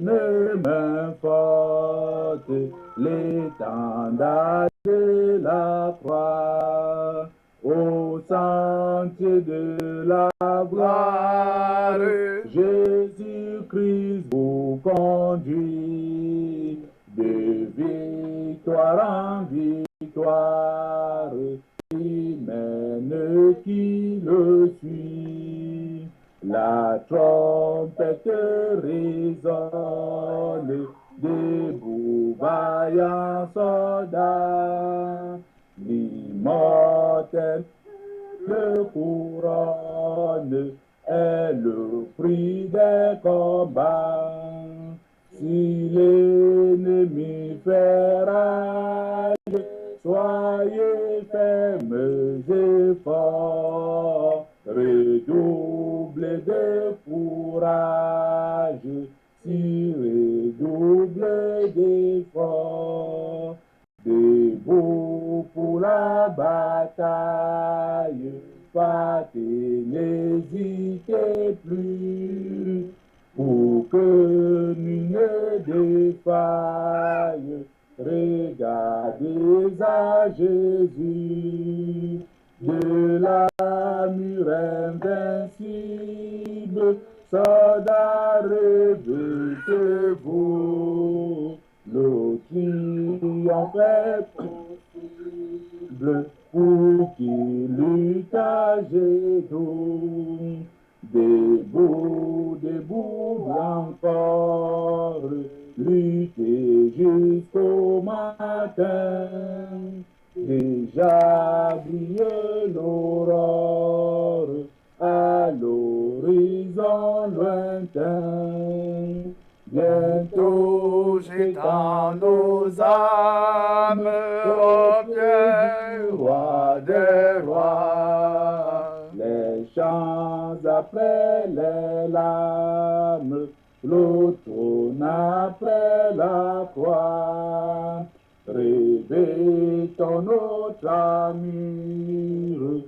une main forte, l'étendard de la croix, au centre de la gloire, Jésus-Christ vous conduit de victoire en victoire, qui mène qui le suit. La trompette résonne, debout vaillants soldats, l'immortel le couronne est le prix des combats. Si l'ennemi fait rage, soyez fermes et forts, redoublez de courage, si redoublez d'efforts, debout pour la bataille, partez, n'hésitez plus, pour que nul ne défaille. Regardez à Jésus, de la muraille invincible, soldats, réveillez-vous, le triomphe est possible pour qui lutte à genoux. Debout, debout encore, lutter jusqu'au matin. Déjà brille l'aurore à l'horizon lointain. Bientôt j'étends nos âmes au pied roi des rois. Les chants après les larmes, le trône après la croix. Revêtons notre armure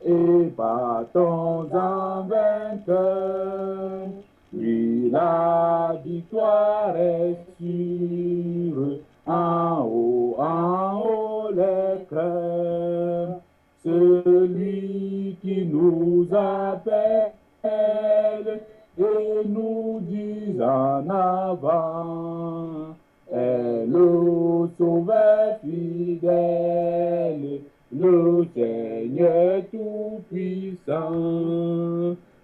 et battons en vainqueur. Oui, la victoire est sûre, en haut les cœurs. Celui qui nous appelle et nous dit en avant est le Sauveur fidèle, le Seigneur tout-puissant.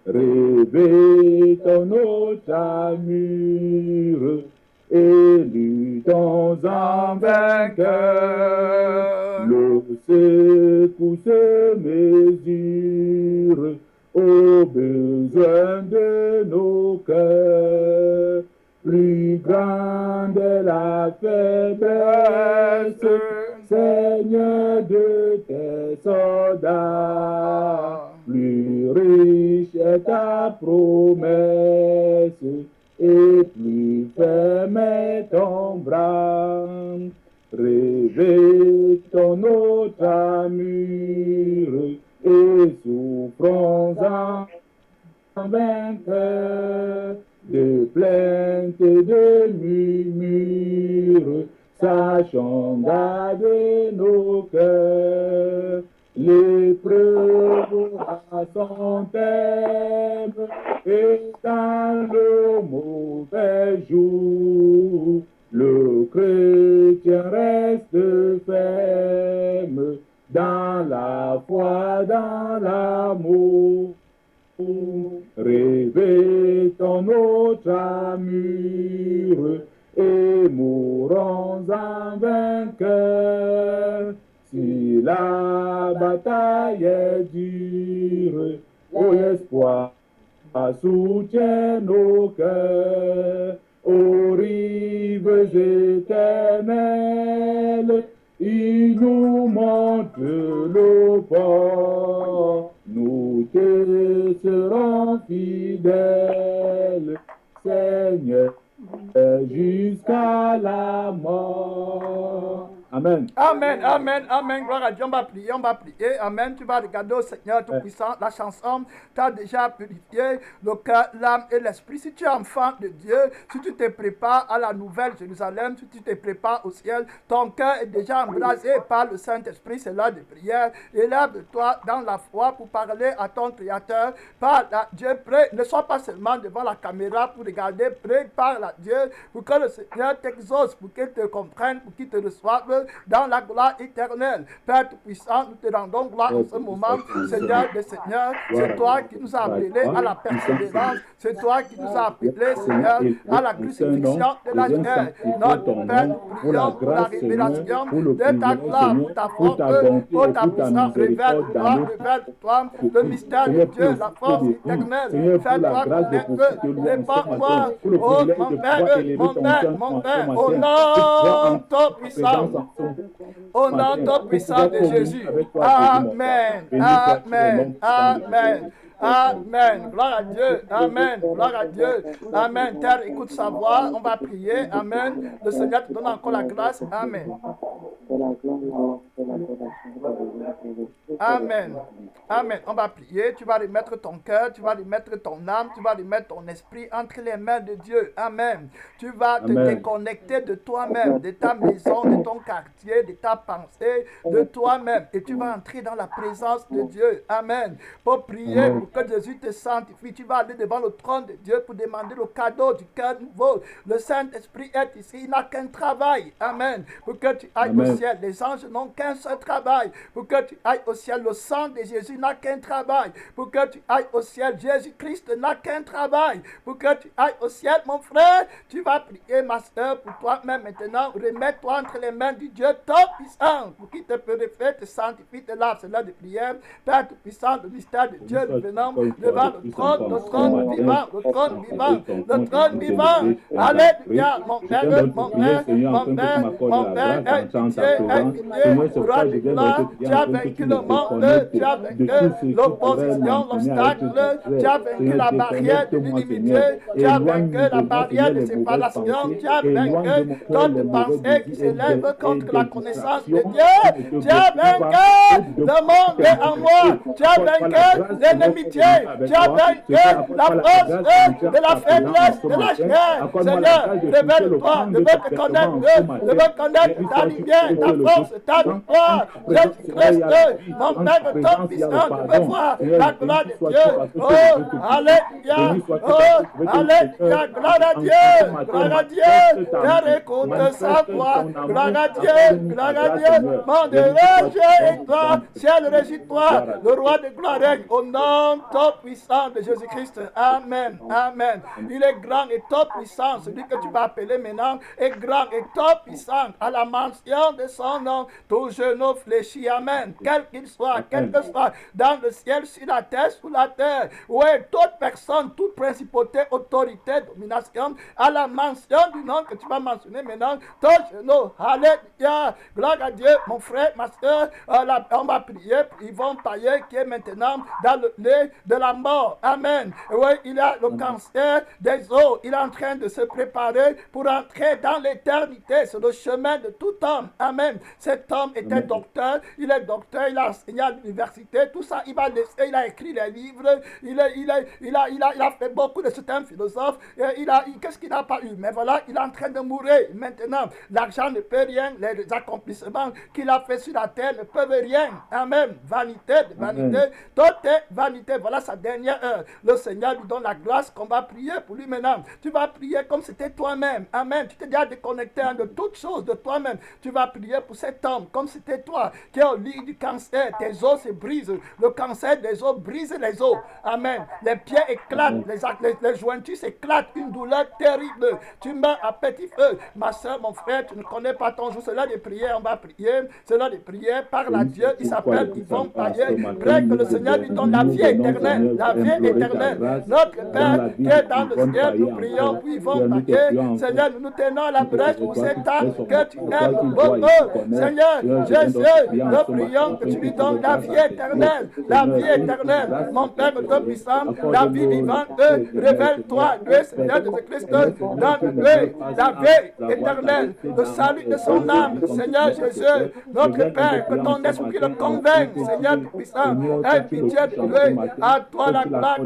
Revêtons notre armure et luttons en vainqueur. Le secours se mesure aux besoins de nos cœurs. Plus grande est la faiblesse, Seigneur, de tes soldats. Plus riche est ta promesse, et plus ferme est ton bras. Revêtons notre armure et souffrons en vainqueur. De plaintes et de murmures, sachons garder nos cœurs. L'épreuve a son thème, et dans le mauvais jour, le chrétien reste ferme dans la foi, dans l'amour. Revêtons notre armure et mourons en vainqueur. Si la bataille est dure, oh l'espoir soutient nos cœurs. Aux rives éternelles, il nous montre le port. Nous te serons fidèles, Seigneur, jusqu'à la mort. Amen. Amen, amen, amen. Gloire à Dieu, on va prier, on va prier. Amen. Tu vas regarder au Seigneur Tout-Puissant. La chanson t'a déjà purifié le cœur, l'âme et l'esprit. Si tu es enfant de Dieu, si tu te prépares à la nouvelle Jérusalem, si tu te prépares au ciel, ton cœur est déjà embrasé par le Saint-Esprit. C'est l'heure de prière. Élève-toi dans la foi pour parler à ton Créateur. Parle à Dieu, prie. Ne sois pas seulement devant la caméra pour regarder. Prie, parle à Dieu pour que le Seigneur t'exauce, pour qu'il te comprenne, pour qu'il te reçoive dans la gloire éternelle. Père Tout-Puissant, nous te rendons gloire en ce moment. Seigneur des Seigneurs, c'est toi qui nous as appelés à la persévérance. C'est toi qui nous as appelés, Seigneur, à la crucifixion de la chair. Notre Père, nous prions pour la révélation de ta gloire, pour ta force, pour ta puissance. Révèle-toi le mystère de Dieu, la force éternelle. Fais-toi connaître, répands-moi, oh mon Père, au nom Tout-Puissant. Au nom Tout-Puissant de Jésus. Amen. Amen. Amen. Amen. Gloire à Dieu. Amen. Gloire à Dieu. Amen. Terre, écoute sa voix. On va prier. Amen. Le Seigneur te donne encore la grâce. Amen. Amen. Amen. On va prier. Tu vas remettre ton cœur, tu vas remettre ton âme, tu vas remettre ton esprit entre les mains de Dieu. Amen. Tu vas te déconnecter de toi-même, de ta maison, de ton quartier, de ta pensée, de toi-même. Et tu vas entrer dans la présence de Dieu. Amen. Pour prier, pour que Jésus te sanctifie, tu vas aller devant le trône de Dieu pour demander le cadeau du cœur nouveau. Le Saint-Esprit est ici. Il n'a qu'un travail. Amen. Pour que tu ailles au ciel. Les anges n'ont qu'un seul travail. Pour que tu ailles au ciel. Le sang de Jésus n'a qu'un travail. Pour que tu ailles au ciel. Jésus-Christ n'a qu'un travail. Pour que tu ailles au ciel, mon frère, tu vas prier, ma soeur, pour toi-même maintenant. Remets-toi entre les mains du Dieu Tout-Puissant. Pour qu'il te purifie, te sanctifie, te lave. C'est l'heure de prière. Père Tout-Puissant, le mystère de Dieu, nous venons devant le trône vivant, le trône vivant, le trône vivant. Alléluia, mon Père, mon Père, mon Père, mon Père, aie pitié, roi de gloire, tu as vaincu le monde, tu as vaincu l'opposition, l'obstacle, tu as vaincu la barrière de l'inimitié, tu as vaincu la barrière de séparation, tu as vaincu toute pensée qui s'élève contre la connaissance de Dieu, tu as vaincu le monde est en moi, tu as vaincu l'inimitié, tu as vaincu la force de la faiblesse, de la chair. Seigneur, révèle-toi, je veux te connaître, je veux connaître ta lumière, ta force, ta victoire. Jésus-Christ, mon Père Tout-Puissant, tu peux voir la gloire de Dieu. Oh, alléluia, oh, alléluia, gloire à Dieu, gloire à Dieu. Père, écoute sa voix, gloire à Dieu, gloire à Dieu. Mon Dieu, réjouis-toi, ciel, réjouis-toi, le roi de gloire règne au nom Tout-Puissant de Jésus-Christ. Amen, amen. Il est grand et Tout-Puissant, celui que tu vas appeler maintenant est grand et Tout-Puissant. À la mention de son nom, tout genou fléchit, amen. Quel qu'il soit, quel que soit, dans le ciel, sur la terre, sous la terre. Oui, toute personne, toute principauté, autorité, domination, à la mention du nom que tu vas mentionner maintenant, ton genou, alléluia. Gloire à Dieu, mon frère, ma soeur, on va prier pour Yvon Paillet qui est maintenant dans le lait de la mort. Amen. Oui, il a le cancer des os. Il est en train de se préparer pour entrer dans l'éternité. C'est le chemin de tout homme. Amen. Cet homme était docteur. Il est docteur. Il a enseigné à l'université. Tout ça, il va laisser. Il a écrit les livres. Il a fait beaucoup de certains philosophes. Qu'est-ce qu'il n'a pas eu? Mais voilà, il est en train de mourir. Maintenant, l'argent ne peut rien. Les accomplissements qu'il a fait sur la terre ne peuvent rien. Amen. Vanité de vanité. Tout est vanité. Voilà sa dernière heure. Le Seigneur lui donne la grâce qu'on va prier pour lui maintenant. Tu vas prier comme c'était toi-même. Amen. Tu t'es déjà déconnecté de toutes choses de toi-même. Tu vas prier pour cet homme comme c'était toi qui est au lit du cancer. Tes os se brisent. Le cancer des os brise les os. Amen. Les pieds éclatent. Les jointures s'éclatent. Une douleur terrible. Tu meurs à petit feu. Ma soeur, mon frère, tu ne connais pas ton jour. C'est l'heure de prier. On va prier. C'est l'heure de prier. Parle à Dieu. Il s'appelle Yvon Paillet. Prie que le Seigneur lui donne la vie éternelle. La vie éternelle. Notre Père qui est dans le ciel, nous prions pour Yvon Paillet. Seigneur, nous nous tenons à la brèche pour cet âme que tu aimes beaucoup. Seigneur Jésus, nous prions que tu lui donnes la vie éternelle, la vie éternelle. Mon Père Tout-Puissant, la vie vivante, révèle-toi, Dieu Seigneur Jésus-Christ, donne-lui la vie éternelle, le salut de son âme, Seigneur Jésus, notre Père, que ton esprit le convainc, Seigneur Tout-Puissant, aie pitié de lui, à toi la gloire,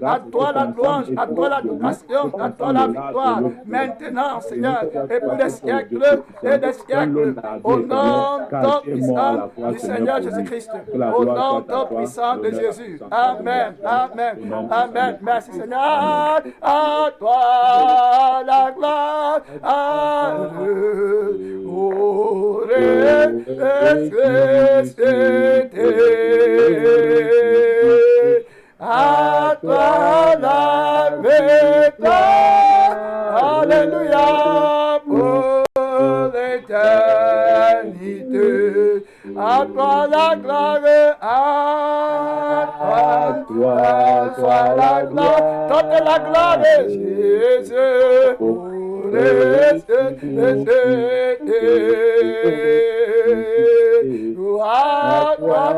à toi la louange, à toi l'adoration, à toi la victoire, maintenant, Seigneur, et pour les siècles et des siècles, au nom tout-puissant du Seigneur Jésus-Christ, au nom tout-puissant de Jésus. Amen, amen, amen. Merci Seigneur. À toi la gloire, à à toi la victoire, alléluia, pour l'éternité. À toi la gloire, à toi soit la gloire, toute la gloire de Jésus, pour l'éternité. À toi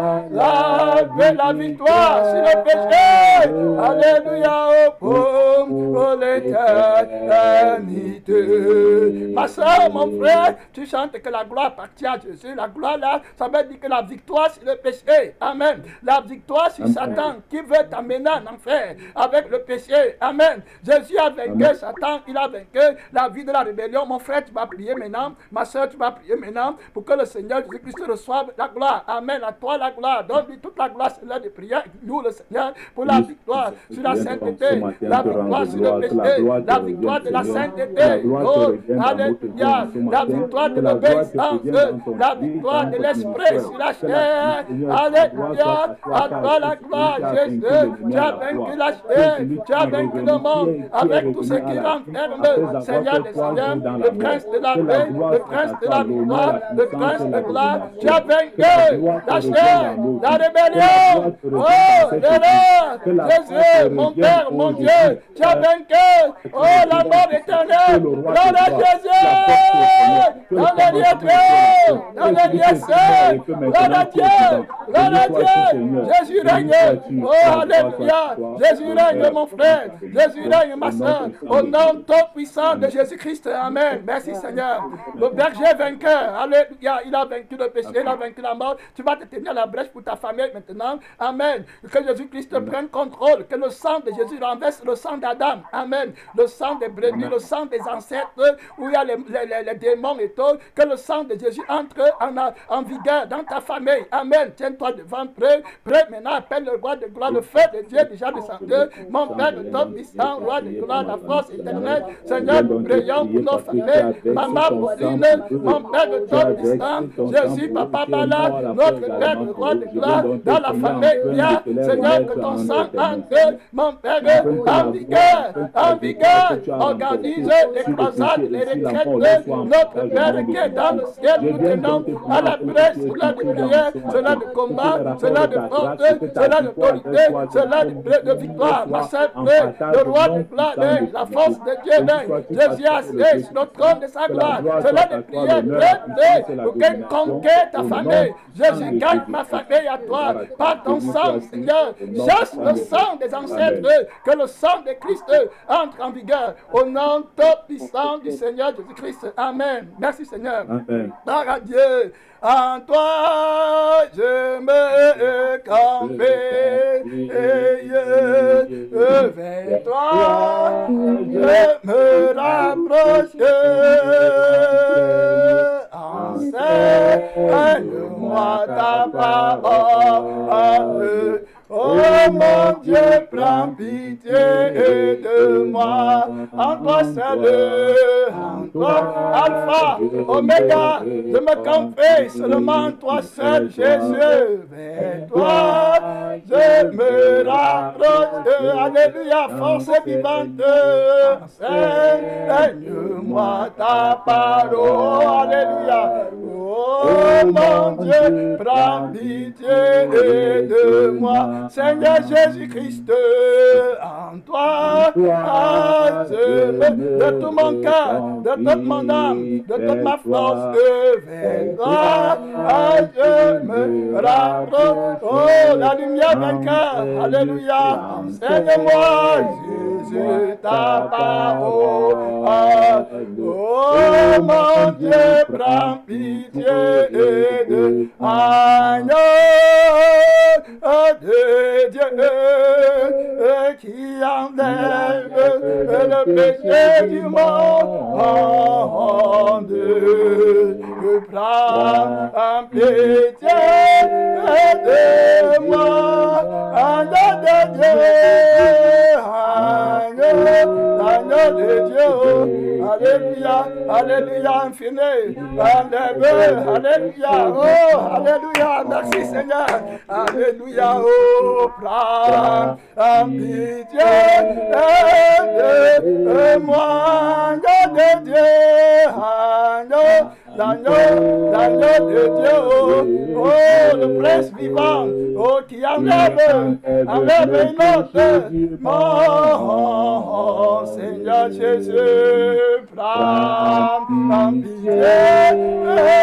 la victoire sur le péché, alléluia, pour l'éternité. Ma soeur, mon frère, tu chantes que la gloire appartient à Jésus. La gloire là, ça veut dire que la victoire sur le péché, amen. La victoire sur Satan qui veut t'amener en enfer avec le péché, amen. Jésus a vaincu Satan, il a vaincu la vie de la rébellion. Mon frère, tu vas prier maintenant, ma soeur, tu vas prier maintenant pour que le Seigneur Jésus-Christ reçoive la gloire, amen. À toi la gloire, donne-lui toute la gloire, c'est l'heure de prière. Nous, le Seigneur, pour la victoire sur la sainteté, la victoire sur le péché, la victoire de la sainteté, oh, alléluia, la victoire de l'obéissance, la victoire de l'esprit sur la chair, alléluia, à toi la gloire, Jésus, tu as vaincu la chair, tu as vaincu le monde, avec tout ce qui renferme, Seigneur des Seigneurs, le prince de la paix, le prince de la victoire, le prince de gloire, tu as vaincu la chair, la rébellion, oh, l'erreur, Jésus, mon Père, mon Dieu, tu as vaincu, oh, la mort éternelle, gloire à Jésus, dans les lieux très hauts, dans les lieux saints, gloire à Dieu, Jésus règne, oh, alléluia, Jésus règne, mon frère, Jésus règne, ma soeur, au nom tout puissant de Jésus-Christ, amen, merci Seigneur, le berger vainqueur, alléluia, il a vaincu le péché, il a vaincu la mort, tu vas te tenir à la brèche pour ta famille maintenant, amen, que Jésus-Christ prenne contrôle, que le sang de Jésus renverse le sang d'Adam, amen, le sang des brebis, le sang des ancêtres, où il y a les démons et tout, que le sang de Jésus entre en vigueur dans ta famille, amen, tiens-toi devant, prêt maintenant, appelle le roi de gloire, le feu de Dieu déjà descendu, mon Père de top puissant, roi de gloire, la force éternelle, Seigneur, nous prions pour nos familles, Maman Pauline, mon Père de top puissant, Jésus, Papa Bala, notre Père, le roi de gloire, dans la famille, bien, Seigneur, que ton sang entre, mon Père, en vigueur, organise les croisades, les retraites, notre Père qui est dans le ciel, nous tenons à la brèche, cela de prière, cela de combat, cela de force, cela d'autorité, cela de victoire, ma sœur, le roi de gloire, la force de Dieu, Jésus assis sur le trône de sa gloire, cela de prière, pour qu'il conquiert ta famille, Jésus gagne ma famille à toi, par ton sang, Seigneur, chasse le sang des ancêtres, que le sang de Christ entre en vigueur, au nom tout puissant du Seigneur Jésus-Christ, amen, merci Seigneur, gloire à Dieu. En toi je me campais, vers toi je me rapproche, enseigne-moi ta parole. Oh mon Dieu, prends pitié de moi, en toi seul, en toi, Alpha, Oméga, je me confie seulement toi seul, Jésus, vers toi, je me rapproche, alléluia, force vivante, enseigne-moi ta parole, alléluia, oh Oh mon Dieu, prends pitié de moi. Seigneur Jésus-Christ, en toi, je me, de tout mon cœur, de toute mon âme, de toute ma force, vers toi, je me rapproche. Oh, la lumière vainqueur, alléluia. Enseigne-moi, Jésus, ta parole. Oh, mon Dieu, prends pitié de agneau de Dieu qui enlève le péché du monde. Prends pitié de moi, agneau de Dieu, agneau de Dieu. Alléluia, alléluia, infini, alléluia, oh, alléluia, merci Seigneur, alléluia, oh, prends pitié de moi, agneau de Dieu, l'agneau de Dieu, oh, le prince vivant, oh, qui enlève une autre mort, Seigneur Jésus, prends pitié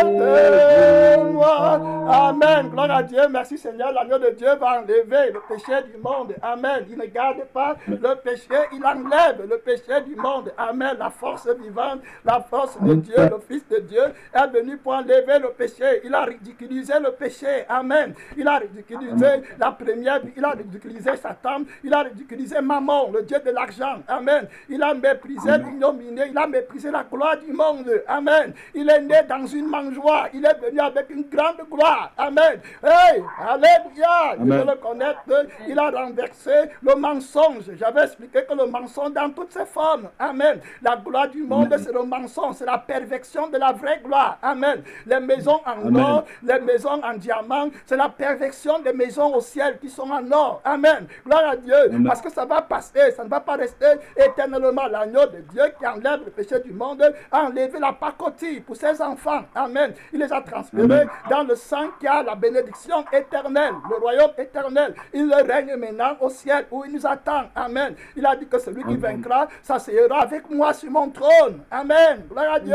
de moi. Amen, gloire à Dieu, merci Seigneur, l'agneau de Dieu va enlever le péché du monde, amen, il ne garde pas le péché, il enlève le péché du monde, amen, la force vivante, la force de Dieu, le Fils de Dieu est venu pour enlever le péché, il a ridiculisé le péché, amen, il a ridiculisé la première, il a ridiculisé Satan, il a ridiculisé Mammon, le Dieu de l'argent, amen, il a méprisé l'ignominé, il a méprisé la gloire du monde, amen, il est né dans une mangeoire, il est venu avec une grande gloire, amen, hey, alléluia, je veux le connaître, il a renversé le mensonge, j'avais expliqué que le mensonge dans toutes ses formes, amen, la gloire du monde c'est le mensonge, c'est la perversion de la vraie gloire, amen, les maisons en or, les maisons en diamant, c'est la perversion des maisons au ciel qui sont en or, amen, gloire à Dieu, parce que ça va passer, ça ne va pas rester éternellement. L'agneau de Dieu qui enlève le péché du monde a enlevé la pacotille pour ses enfants, amen, il les a transférés dans le sang qui a la bénédiction éternelle, le royaume éternel, il règne maintenant au ciel où il nous attend, amen, il a dit que celui qui vaincra s'assiera avec moi sur mon trône, amen, gloire à Dieu,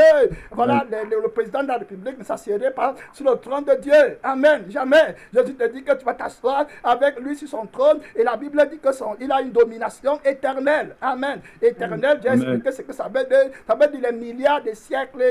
voilà, le président de la République ne s'assierait pas sur le trône de Dieu, amen, jamais, Jésus te dit que tu vas t'asseoir avec lui sur son trône, et la Bible dit que il a une domination éternelle, amen, éternelle, j'ai expliqué ce que ça veut dire les milliards de siècles,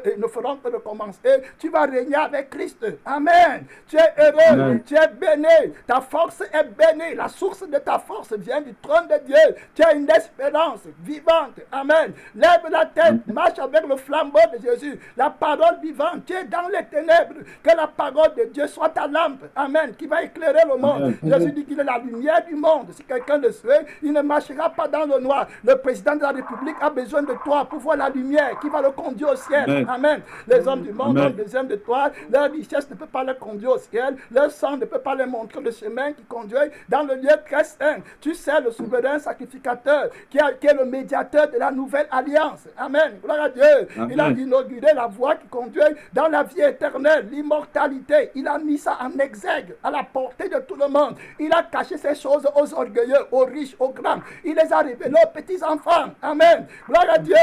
et ne feront que de commencer, tu vas régner avec Christ, amen, tu es heureux, tu es béni, ta force est bénie, la source de ta force vient du trône de Dieu, tu as une espérance vivante, amen, lève la tête, marche avec le flambeau de Jésus, la parole vivante, tu es dans les ténèbres, que la parole de Dieu soit ta lampe, amen, qui va éclairer le monde, Jésus dit qu'il est la lumière du monde, si quelqu'un le sait, il ne marchera pas dans le noir, le président de la République a besoin de toi pour voir la lumière qui va le conduire au ciel, amen, les hommes du monde ont besoin de toi, leur richesse ne peut pas les conduire au ciel, leur sang ne peut pas les montrer le chemin qui conduit dans le lieu très saint, tu sais le souverain sacrificateur qui est le médiateur de la nouvelle alliance, amen, gloire à Dieu, il a inauguré la voie qui conduit dans la vie éternelle, l'immortalité, il a mis ça en exergue, à la portée de tout le monde, il a caché ces choses aux orgueilleux, aux riches, aux grands, il les a révélés aux petits enfants, amen, gloire à Dieu,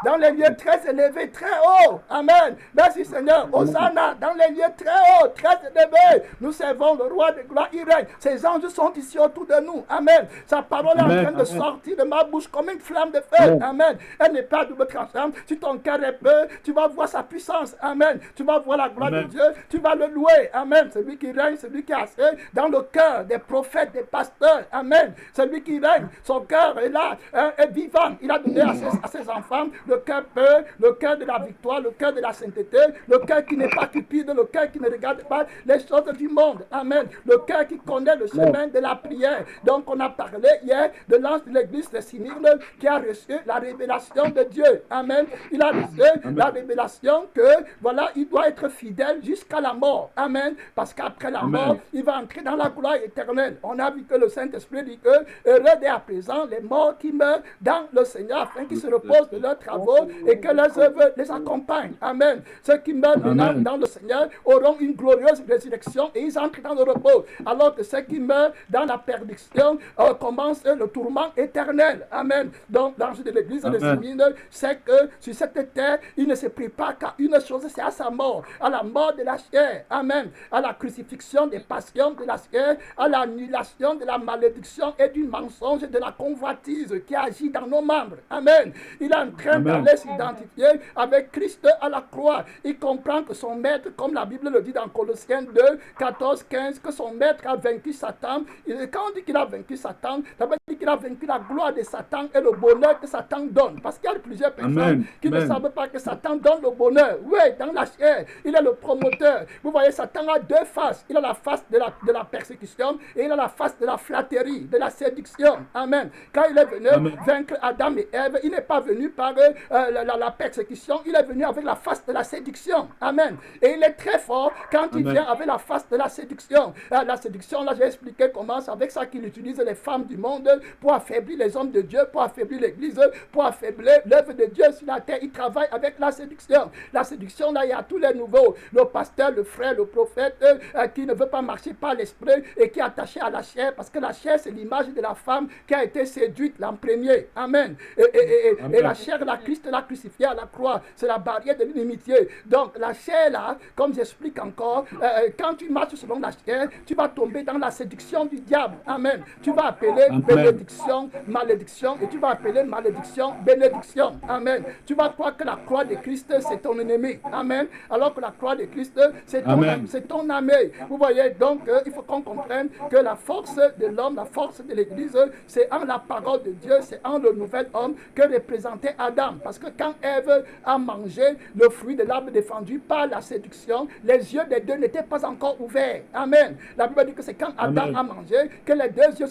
dans les lieux très élevés, très hauts, amen, merci Seigneur, Hosanna, dans les lieux très hauts, très élevés, nous servons le roi de gloire, il règne, ses anges sont ici autour de nous, amen, sa parole est en train de sortir de ma bouche comme une flamme de feu, amen, elle n'est pas double tranchante, si ton cœur est peu, tu vas voir sa puissance, amen, tu vas voir la gloire de Dieu, tu vas le louer, amen, celui qui règne, celui qui est assis dans le cœur des prophètes, des pasteurs, amen, celui qui règne, son cœur est là, est vivant, il a donné à ses enfants le cœur peu, le cœur de la victoire, le cœur de la sainteté, le cœur qui n'est pas cupide, le cœur cœur qui ne regarde pas les choses du monde. Amen. Le cœur qui connaît le chemin de la prière. Donc, on a parlé hier de l'ange de l'église de Smyrne qui a reçu la révélation de Dieu. Amen. Il a reçu la révélation que, voilà, il doit être fidèle jusqu'à la mort. Amen. Parce qu'après la mort, il va entrer dans la gloire éternelle. On a vu que le Saint-Esprit dit que heureux dès à présent les morts qui meurent dans le Seigneur afin qu'ils se reposent de leurs travaux et que leurs œuvres les accompagnent. Amen. Ceux qui meurent maintenant dans le Seigneur auront une glorieuse résurrection et ils entrent dans le repos. Alors que ceux qui meurent dans la perdition commencent le tourment éternel. Amen. Donc, l'ange de l'église de Smyrne sait que sur cette terre, il ne se prépare qu'à une chose, c'est à sa mort, à la mort de la chair. Amen. À la crucifixion des passions de la chair, à l'annulation de la malédiction et du mensonge de la convoitise qui agit dans nos membres. Amen. Il est en train d'aller s'identifier avec Christ à la croix. Il comprend que son maître, comme la Bible le dit dans Colossiens 2, 14, 15, que son maître a vaincu Satan. Et quand on dit qu'il a vaincu Satan, ça veut dire qu'il a vaincu la gloire de Satan et le bonheur que Satan donne. Parce qu'il y a plusieurs personnes qui ne savent pas que Satan donne le bonheur. Oui, dans la chair, il est le promoteur. Vous voyez, Satan a deux faces. Il a la face de la persécution et il a la face de la flatterie, de la séduction. Amen. Quand il est venu vaincre Adam et Ève, il n'est pas venu par la persécution, il est venu avec la face de la séduction. Amen. Et il est très fort quand il vient avec la face de la séduction. La séduction, là, j'ai expliqué comment c'est avec ça qu'il utilise les femmes du monde pour affaiblir les hommes de Dieu, pour affaiblir l'église, pour affaiblir l'œuvre de Dieu sur la terre. Il travaille avec la séduction. La séduction, là, il y a tous les nouveaux. Le pasteur, le frère, le prophète, qui ne veut pas marcher par l'esprit et qui est attaché à la chair, parce que la chair, c'est l'image de la femme qui a été séduite l'an premier. Amen. Et la chair, la Christ l'a crucifié à la croix. C'est la barrière de l'inimitié. Donc, la chair, là, comme j'explique encore, quand tu marches selon la chair, tu vas tomber dans la séduction du diable. Amen. Tu vas appeler bénédiction, malédiction, et tu vas appeler malédiction, bénédiction. Amen. Tu vas croire que la croix de Christ, c'est ton ennemi. Amen. Alors que la croix de Christ, c'est ton ami. Vous voyez, donc, il faut qu'on comprenne que la force de l'homme, la force de l'Église, c'est en la parole de Dieu, c'est en le nouvel homme que représentait Adam. Parce que quand Ève a mangé le fruit de l'arbre défendu par la séduction, les yeux des deux n'étaient pas encore ouverts. Amen. La Bible dit que c'est quand Adam a mangé que les deux yeux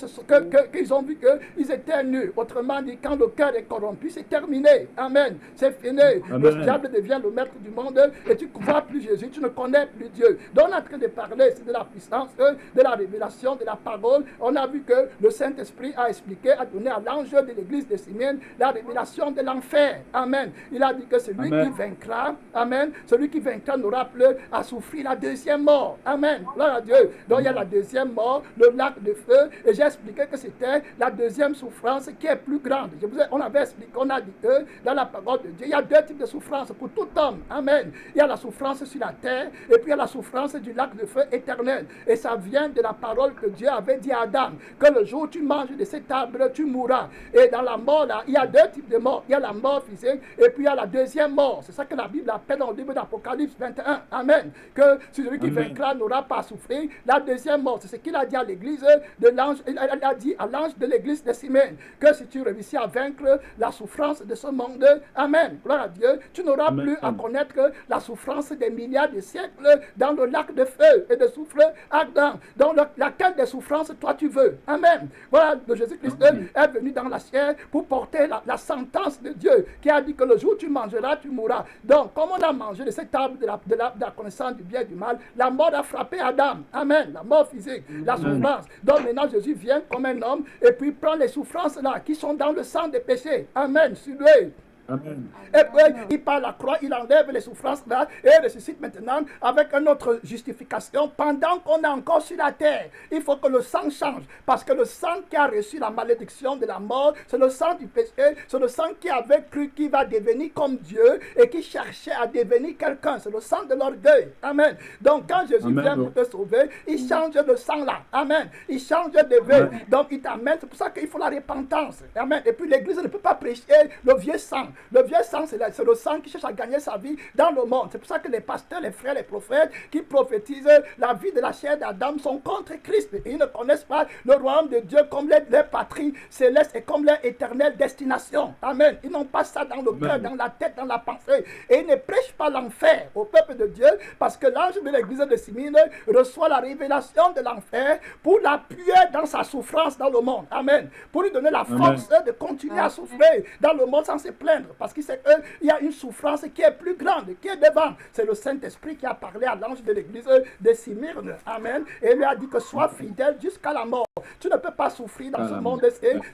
qu'ils ont vu qu'ils étaient nus. Autrement dit, quand le cœur est corrompu, c'est terminé. Amen. C'est fini. Le diable devient le maître du monde et tu ne vois plus Jésus, tu ne connais plus Dieu. Donc on est en train de parler, c'est de la puissance, de la révélation, de la parole. On a vu que le Saint-Esprit a expliqué, a donné à l'ange de l'église de Smyrne la révélation de l'enfer. Amen. Il a dit que celui qui vaincra, amen, celui qui vaincra n'aura plus à souffrir la deuxième mort. Amen. Gloire à Dieu. Donc il y a la deuxième mort, le lac de feu, et j'ai expliqué que c'était la deuxième souffrance qui est plus grande. On avait expliqué, on a dit que dans la parole de Dieu, il y a deux types de souffrance pour tout homme. Amen. Il y a la souffrance sur la terre, et puis il y a la souffrance du lac de feu éternel. Et ça vient de la parole que Dieu avait dit à Adam, que le jour où tu manges de cet arbre, tu mourras. Et dans la mort, là, il y a deux types de morts. Il y a la mort physique, et puis il y a la deuxième mort. C'est ça que la Bible appelle dans le livre d'Apocalypse 21. Amen. Que celui qui vaincra n'aura pas à souffrir la deuxième mort. C'est ce qu'il a dit à l'église de l'ange. Il a dit à l'ange de l'église de Smyrne, que si tu réussis à vaincre la souffrance de ce monde, amen, gloire à Dieu, tu n'auras plus à connaître la souffrance des milliards de siècles dans le lac de feu et de souffle ardent. Dans laquelle des souffrances toi tu veux. Amen. Voilà, le Jésus-Christ est venu dans la chair pour porter la sentence de Dieu qui a dit que le jour où tu mangeras, tu mourras. Donc, comme on a mangé de cet arbre de la connaissance du bien et du mal, la mort a frappé Adam. Amen. La mort physique, la souffrance. Donc maintenant, Jésus vient comme un homme et puis prend les souffrances là qui sont dans le sang des péchés. Amen. Sur lui. Amen. Et puis, il part la croix, il enlève les souffrances là et ressuscite maintenant avec une autre justification pendant qu'on est encore sur la terre. Il faut que le sang change parce que le sang qui a reçu la malédiction de la mort, c'est le sang du péché, c'est le sang qui avait cru qu'il va devenir comme Dieu et qui cherchait à devenir quelqu'un. C'est le sang de l'orgueil. Amen. Donc, quand Jésus vient pour te sauver, il change le sang là. Amen. Il change de vie. Donc, il t'amène. C'est pour ça qu'il faut la repentance. Amen. Et puis, l'Église ne peut pas prêcher le vieux sang. Le vieux sang, c'est le sang qui cherche à gagner sa vie dans le monde. C'est pour ça que les pasteurs, les frères, les prophètes qui prophétisent la vie de la chair d'Adam sont contre Christ. Et ils ne connaissent pas le royaume de Dieu comme leur patrie céleste et comme leur éternelle destination. Amen. Ils n'ont pas ça dans le cœur, dans la tête, dans la pensée. Et ils ne prêchent pas l'enfer au peuple de Dieu parce que l'ange de l'église de Smyrne reçoit la révélation de l'enfer pour l'appuyer dans sa souffrance dans le monde. Amen. Pour lui donner la force de continuer à souffrir dans le monde sans se plaindre. Parce qu'il sait qu'il y a une souffrance qui est plus grande, qui est devant. C'est le Saint-Esprit qui a parlé à l'ange de l'église de Smyrne. Amen. Et il lui a dit que sois fidèle jusqu'à la mort. Tu ne peux pas souffrir dans ce monde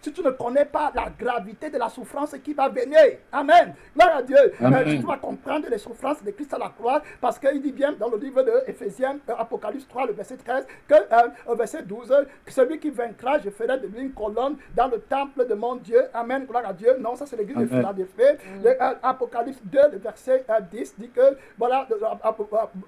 si tu ne connais pas la gravité de la souffrance qui va venir. Amen. Gloire à Dieu. Tu dois comprendre les souffrances de Christ à la croix parce qu'il dit bien dans le livre de Éphésiens, Apocalypse 3, le verset 13, que verset 12, que celui qui vaincra, je ferai de lui une colonne dans le temple de mon Dieu. Amen. Gloire à Dieu. Non, ça c'est l'église de Philadelphie. Apocalypse 2, le verset 10 dit que, voilà,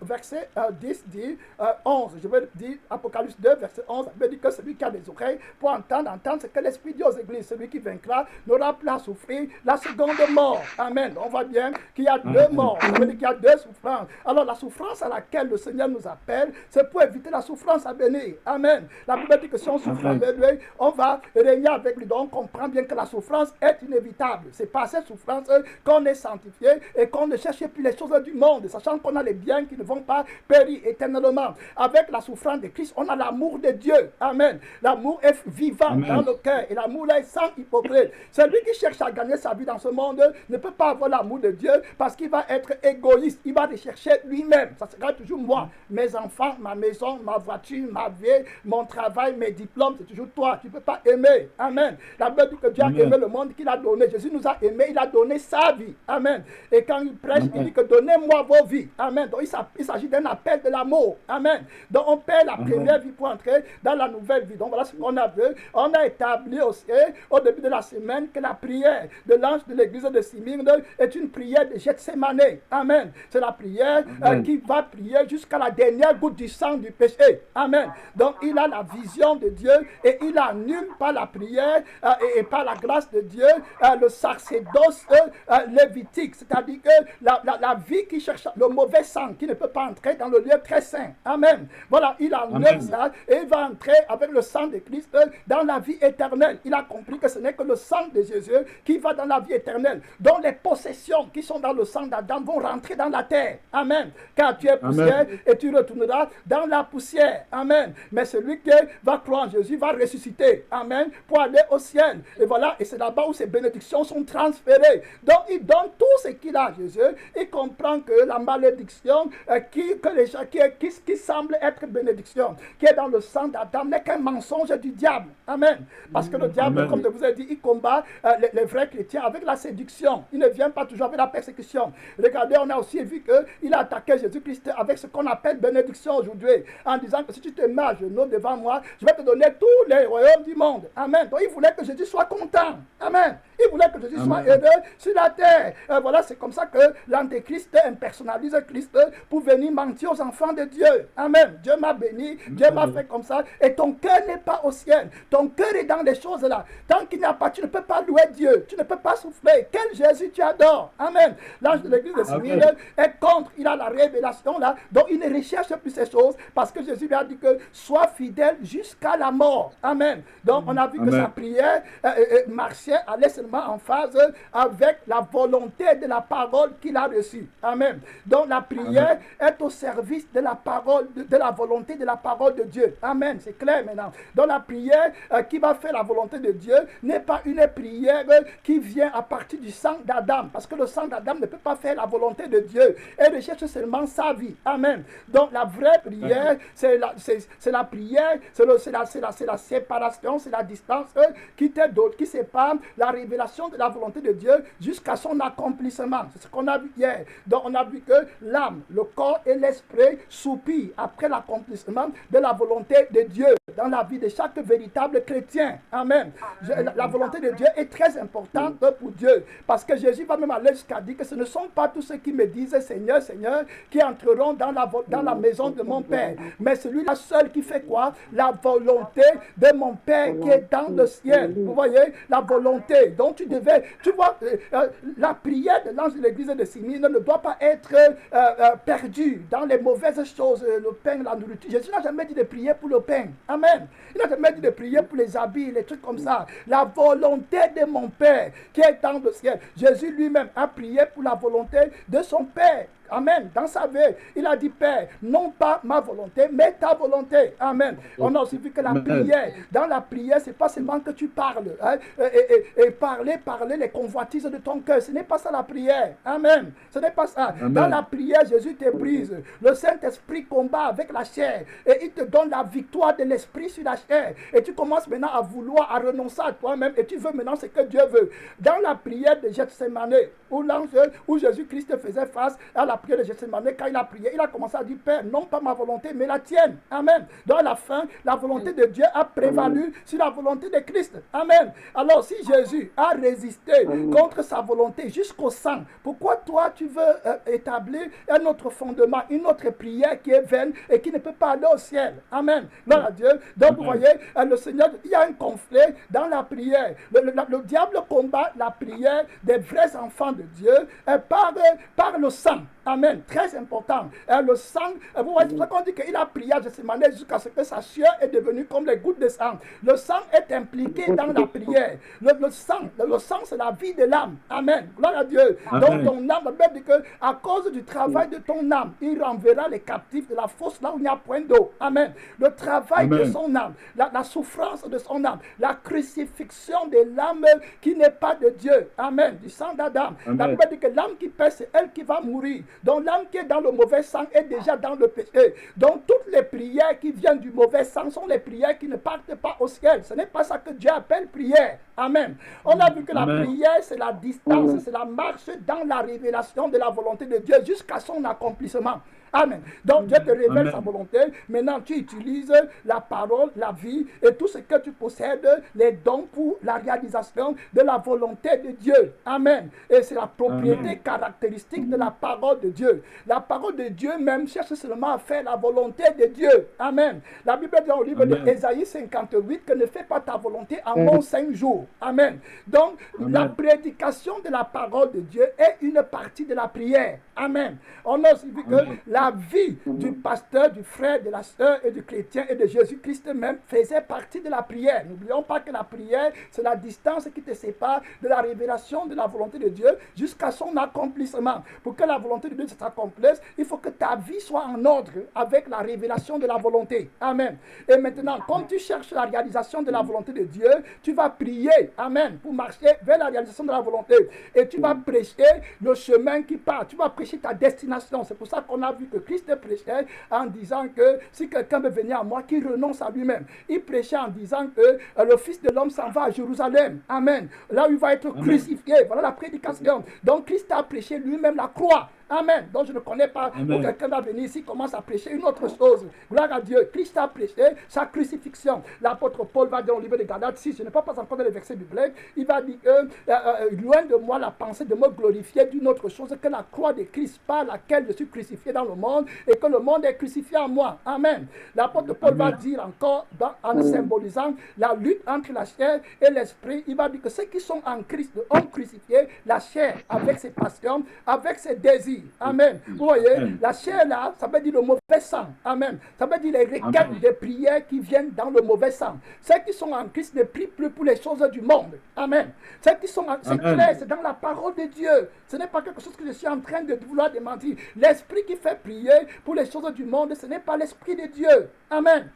verset 10 dit 11. Je vais dire Apocalypse 2, verset 11, veut dire que celui qui a des oreilles pour entendre ce que l'Esprit dit aux églises. Celui qui vaincra n'aura plus à souffrir la seconde mort. Amen. On voit bien qu'il y a deux morts. Ça veut dire qu'il y a deux souffrances. Alors la souffrance à laquelle le Seigneur nous appelle, c'est pour éviter la souffrance à venir. Amen. La Bible dit que si on souffre avec lui, on va régner avec lui. Donc on comprend bien que la souffrance est inévitable. C'est par cette souffrance qu'on est sanctifié et qu'on ne cherche plus les choses du monde, sachant qu'on a les biens qui ne vont pas périr éternellement. Avec la souffrance de Christ, on a l'amour de Dieu. Amen. L'amour est vivant dans le cœur et l'amour là est sans hypocrite. Celui qui cherche à gagner sa vie dans ce monde ne peut pas avoir l'amour de Dieu parce qu'il va être égoïste. Il va rechercher lui-même. Ça sera toujours moi, mes enfants, ma maison, ma voiture, ma vie, mon travail, mes diplômes. C'est toujours toi. Tu ne peux pas aimer. Amen. La Bible dit que Dieu a aimé le monde qu'il a donné. Jésus nous a aimé. Il a donné sa vie. Amen. Et quand il prêche, il dit que donnez-moi vos vies. Amen. Donc il s'agit d'un appel de l'amour. Amen. Donc on paie la première vie pour entrer dans la nouvelle vie. Donc voilà ce qu'on a vu. On a établi aussi au début de la semaine que la prière de l'ange de l'église de Smyrne est une prière de Gethsemane. Amen. C'est la prière qui va prier jusqu'à la dernière goutte du sang du péché. Amen. Donc il a la vision de Dieu et il annule par la prière et par la grâce de Dieu le sacerdoce lévitique. C'est-à-dire que la vie qui cherche le mauvais sang qui ne peut pas entrer dans le lieu très saint. Amen. Voilà, il annule ça et il va entrer avec le sang de Christ dans la vie éternelle. Il a compris que ce n'est que le sang de Jésus qui va dans la vie éternelle. Donc les possessions qui sont dans le sang d'Adam vont rentrer dans la terre. Amen. Car tu es poussière et tu retourneras dans la poussière. Amen. Mais celui qui va croire en Jésus va ressusciter. Amen. Pour aller au ciel. Et voilà, et c'est là-bas où ces bénédictions sont transférées. Donc il donne tout ce qu'il a à Jésus. Il comprend que la malédiction qui semble être bénédiction, qui est dans le sang d'Adam, n'est qu'un mensonge du diable. Amen. Parce que le diable, comme je vous ai dit, il combat les vrais chrétiens avec la séduction. Il ne vient pas toujours avec la persécution. Regardez, on a aussi vu qu'il a attaqué Jésus-Christ avec ce qu'on appelle bénédiction aujourd'hui, en disant que si tu te mets à genoux devant moi, je vais te donner tous les royaumes du monde. Amen. Donc il voulait que Jésus soit content. Amen. Il voulait que Jésus soit heureux sur la terre. Voilà, c'est comme ça que l'antéchrist impersonnalise Christ pour venir mentir aux enfants de Dieu. Amen. Dieu m'a béni, Dieu m'a fait comme ça. Et ton cœur n'est pas au ciel. Ton cœur est dans les choses là. Tant qu'il n'y a pas, tu ne peux pas louer Dieu. Tu ne peux pas souffler. Quel Jésus tu adores. Amen. L'ange de l'église de Smyrne est contre. Il a la révélation là. Donc il ne recherche plus ces choses parce que Jésus lui a dit que sois fidèle jusqu'à la mort. Amen. Donc on a vu que sa prière marchait, allait seulement en phase avec la volonté de la parole qu'il a reçue. Amen. Donc la prière est au service de la parole, de la volonté de la parole de Dieu. Amen. C'est clair maintenant. Donc la prière qui va faire la volonté de Dieu n'est pas une prière qui vient à partir du sang d'Adam. Parce que le sang d'Adam ne peut pas faire la volonté de Dieu. Elle recherche seulement sa vie. Amen. Donc la vraie prière, c'est la prière, c'est la séparation, c'est la distance qui sépare la révélation de la volonté de Dieu jusqu'à son accomplissement. C'est ce qu'on a vu hier. Donc on a vu que l'âme, le corps et l'esprit soupirent après l'accomplissement de la volonté de Dieu dans la vie de chaque véritable chrétien. Amen. La volonté de Dieu est très importante pour Dieu parce que Jésus va même aller jusqu'à dire que ce ne sont pas tous ceux qui me disent Seigneur, Seigneur qui entreront dans la maison de mon Père, mais celui-là seul qui fait quoi? La volonté de mon Père qui est dans le ciel. Vous voyez, la volonté. Donc Donc tu devais, tu vois, la prière de l'ange de l'église de Smyrne ne doit pas être perdue dans les mauvaises choses, le pain, la nourriture. Jésus n'a jamais dit de prier pour le pain. Amen. Il n'a jamais dit de prier pour les habits, les trucs comme ça. La volonté de mon Père qui est dans le ciel. Jésus lui-même a prié pour la volonté de son Père. Amen. Dans sa vie, il a dit, Père, non pas ma volonté, mais ta volonté. Amen. On a aussi vu que la prière, dans la prière, c'est pas seulement que tu parles, hein, et parler les convoitises de ton cœur. Ce n'est pas ça la prière. Amen. Ce n'est pas ça. Amen. Dans la prière, Jésus te brise. Le Saint-Esprit combat avec la chair et il te donne la victoire de l'Esprit sur la chair. Et tu commences maintenant à vouloir, à renoncer à toi-même et tu veux maintenant ce que Dieu veut. Dans la prière de Gethsemane, où Jésus-Christ faisait face à la prière de Gethsemane, quand il a prié, il a commencé à dire, Père, non pas ma volonté, mais la tienne. Amen. Dans la fin, la volonté de Dieu a prévalu sur la volonté de Christ. Amen. Alors, si Jésus a résisté contre sa volonté jusqu'au sang, pourquoi toi, tu veux établir un autre fondement, une autre prière qui est vaine et qui ne peut pas aller au ciel? Amen. Gloire à Dieu. Donc, vous voyez, le Seigneur, il y a un conflit dans la prière. Le diable combat la prière des vrais enfants de Dieu par le sang. Amen. Très important. Le sang, vous voyez, c'est ça qu'on dit qu'il a prié à Gethsemane jusqu'à ce que sa sueur est devenue comme les gouttes de sang. Le sang est impliqué dans la prière. Le sang, c'est la vie de l'âme. Amen. Gloire à Dieu. Amen. Donc ton âme, la Bible dit qu'à cause du travail de ton âme, il renverra les captifs de la fosse là où il n'y a point d'eau. Amen. Le travail de son âme, la souffrance de son âme, la crucifixion de l'âme qui n'est pas de Dieu. Amen. Du sang d'Adam. La Bible dit que l'âme qui pèse, c'est elle qui va mourir. Donc l'âme qui est dans le mauvais sang est déjà dans le péché. Donc toutes les prières qui viennent du mauvais sang sont les prières qui ne partent pas au ciel. Ce n'est pas ça que Dieu appelle prière. Amen. On a vu que la prière, c'est la distance, c'est la marche dans la révélation de la volonté de Dieu jusqu'à son accomplissement. Amen. Donc Dieu te révèle sa volonté. Maintenant tu utilises la parole, la vie et tout ce que tu possèdes, les dons pour la réalisation de la volonté de Dieu. Amen. Et c'est la propriété caractéristique de la parole de Dieu. La parole de Dieu même cherche seulement à faire la volonté de Dieu. Amen. La Bible dit au livre d'Ésaïe 58 que ne fais pas ta volonté en mon 5 jours. Amen. Donc la prédication de la parole de Dieu est une partie de la prière. Amen. On a aussi vu que la vie du pasteur, du frère, de la sœur et du chrétien et de Jésus-Christ même faisait partie de la prière. N'oublions pas que la prière, c'est la distance qui te sépare de la révélation de la volonté de Dieu jusqu'à son accomplissement. Pour que la volonté de Dieu s'accomplisse, il faut que ta vie soit en ordre avec la révélation de la volonté. Amen. Et maintenant, comme tu cherches la réalisation de la volonté de Dieu, tu vas prier. Amen. Pour marcher vers la réalisation de la volonté. Et tu vas prêcher le chemin qui part. Tu vas prêcher ta destination. C'est pour ça qu'on a vu que Christ prêchait en disant que si quelqu'un veut venir à moi, qu'il renonce à lui-même. Il prêchait en disant que le Fils de l'homme s'en va à Jérusalem. Amen. Là où il va être crucifié. Voilà la prédication. Donc Christ a prêché lui-même la croix. Amen. Donc je ne connais pas où quelqu'un va venir ici commence à prêcher une autre chose. Gloire à Dieu. Christ a prêché sa crucifixion. L'apôtre Paul va dire au livre de Galates 6, je ne parle pas encore dans les versets bibliques, il va dire que loin de moi la pensée de me glorifier d'une autre chose que la croix de Christ par laquelle je suis crucifié dans le monde et que le monde est crucifié en moi. Amen. L'apôtre Paul va dire encore en symbolisant la lutte entre la chair et l'esprit, il va dire que ceux qui sont en Christ ont crucifié la chair avec ses passions, avec ses désirs. Amen. Vous voyez, la chair là, ça veut dire le mauvais sang. Amen. Ça veut dire les requêtes de prière qui viennent dans le mauvais sang. Ceux qui sont en Christ ne prient plus pour les choses du monde. Amen. Ceux qui sont en c'est clair, c'est dans la parole de Dieu. Ce n'est pas quelque chose que je suis en train de vouloir démentir. L'esprit qui fait prier pour les choses du monde, ce n'est pas l'esprit de Dieu. Amen.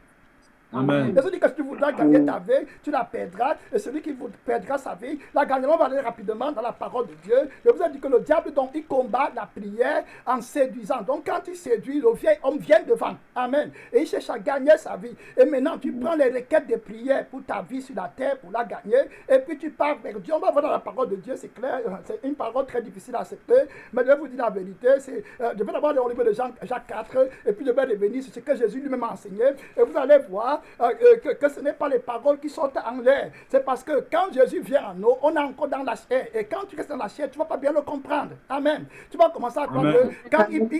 Amen. Et celui que tu voudras gagner ta vie, tu la perdras. Et celui qui perdra sa vie, la gagnera. On va aller rapidement dans la parole de Dieu. Je vous ai dit que le diable, donc, il combat la prière en séduisant. Donc, quand il séduit, le vieil homme vient devant. Amen. Et il cherche à gagner sa vie. Et maintenant, tu prends les requêtes de prière pour ta vie sur la terre, pour la gagner. Et puis, tu pars vers Dieu. On va voir dans la parole de Dieu, c'est clair. C'est une parole très difficile à accepter. Mais je vais vous dire la vérité. Je vais d'abord aller au livre de Jacques 4. Et puis, je vais revenir sur ce que Jésus lui-même a enseigné. Et vous allez voir que ce n'est pas les paroles qui sont en l'air. C'est parce que quand Jésus vient en nous, on est encore dans la chair. Et quand tu restes dans la chair, tu ne vas pas bien le comprendre. Amen. Tu vas commencer à croire que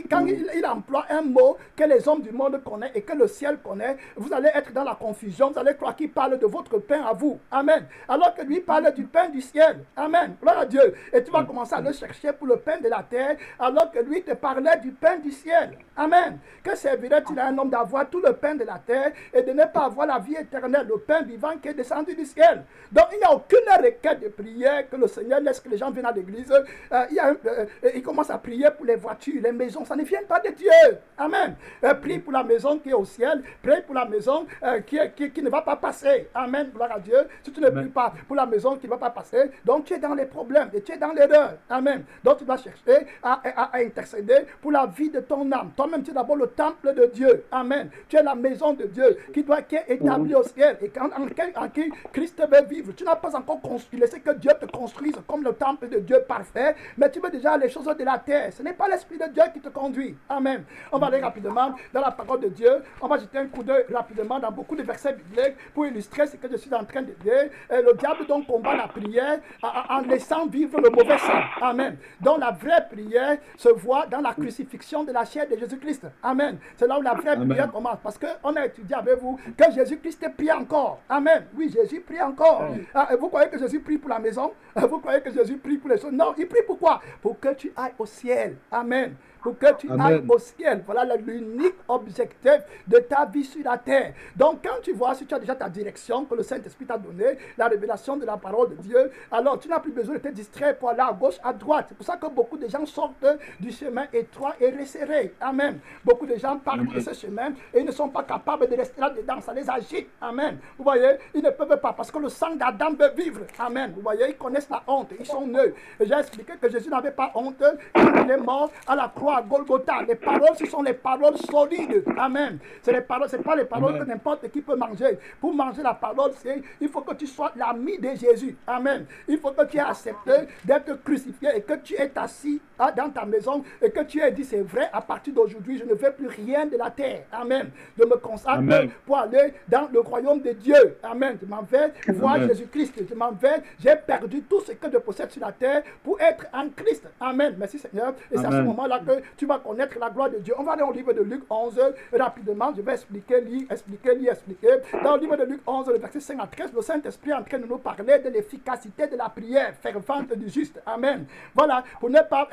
quand il emploie un mot que les hommes du monde connaissent et que le ciel connaît, vous allez être dans la confusion. Vous allez croire qu'il parle de votre pain à vous. Amen. Alors que lui parle du pain du ciel. Amen. Gloire à Dieu. Et tu vas commencer à le chercher pour le pain de la terre, alors que lui te parlait du pain du ciel. Amen. Que servirait-il à un homme d'avoir tout le pain de la terre et de ne pas avoir la vie éternelle, le pain vivant qui est descendu du ciel? Donc il n'y a aucune requête de prière que le Seigneur laisse que les gens viennent à l'église. Il commence à prier pour les voitures, les maisons. Ça ne vient pas de Dieu. Amen. Prie pour la maison qui est au ciel. Prie pour la maison qui ne va pas passer. Amen. Gloire à Dieu. Si tu ne pries pas pour la maison qui ne va pas passer, donc tu es dans les problèmes et tu es dans l'erreur. Amen. Donc tu dois chercher à intercéder pour la vie de ton âme. Toi-même, tu es d'abord le temple de Dieu. Amen. Tu es la maison de Dieu qui est établie au ciel et en qui Christ veut vivre. Tu n'as pas encore construit. Laissez que Dieu te construise comme le temple de Dieu parfait, mais tu veux déjà les choses de la terre. Ce n'est pas l'Esprit de Dieu qui te conduit. Amen. On va aller rapidement dans la parole de Dieu. On va jeter un coup d'œil rapidement dans beaucoup de versets bibliques pour illustrer ce que je suis en train de dire. Le diable donc combat la prière en laissant vivre le mauvais sang. Amen. Donc la vraie prière se voit dans la crucifixion de la chair de Jésus-Christ. Amen. C'est là où la vraie prière commence. Parce qu'on a étudié avec vous que Jésus-Christ prie encore. Amen. Oui, Jésus prie encore. Vous croyez que Jésus prie pour la maison? Vous croyez que Jésus prie pour les choses? Non, il prie pourquoi? Pour que tu ailles au ciel. Amen. Pour que tu ailles au ciel. Voilà l'unique objectif de ta vie sur la terre. Donc, quand tu vois, si tu as déjà ta direction que le Saint-Esprit t'a donnée, la révélation de la parole de Dieu, alors tu n'as plus besoin de te distraire pour aller à gauche, à droite. C'est pour ça que beaucoup de gens sortent du chemin étroit et resserré. Amen. Beaucoup de gens partent de ce chemin et ils ne sont pas capables de rester là-dedans. Ça les agite. Amen. Vous voyez, ils ne peuvent pas parce que le sang d'Adam veut vivre. Amen. Vous voyez, ils connaissent la honte. Ils sont nœuds. J'ai expliqué que Jésus n'avait pas honte quand il est mort à la croix à Golgotha. Les paroles, ce sont les paroles solides. Amen. C'est pas les paroles que n'importe qui peut manger. Pour manger la parole, il faut que tu sois l'ami de Jésus. Amen. Il faut que tu aies accepté d'être crucifié et que tu es assis dans ta maison et que tu aies dit c'est vrai, à partir d'aujourd'hui, je ne veux plus rien de la terre. Amen. Je me consacre pour aller dans le royaume de Dieu. Amen. Je m'en vais voir Jésus-Christ. Je m'en vais. J'ai perdu tout ce que je possède sur la terre pour être en Christ. Amen. Merci Seigneur. Et c'est à ce moment-là que tu vas connaître la gloire de Dieu. On va aller au livre de Luc 11 rapidement. Je vais expliquer. Dans le livre de Luc 11, le verset 5 à 13, le Saint-Esprit est en train de nous parler de l'efficacité de la prière fervente du juste. Amen. Voilà, pour ne pas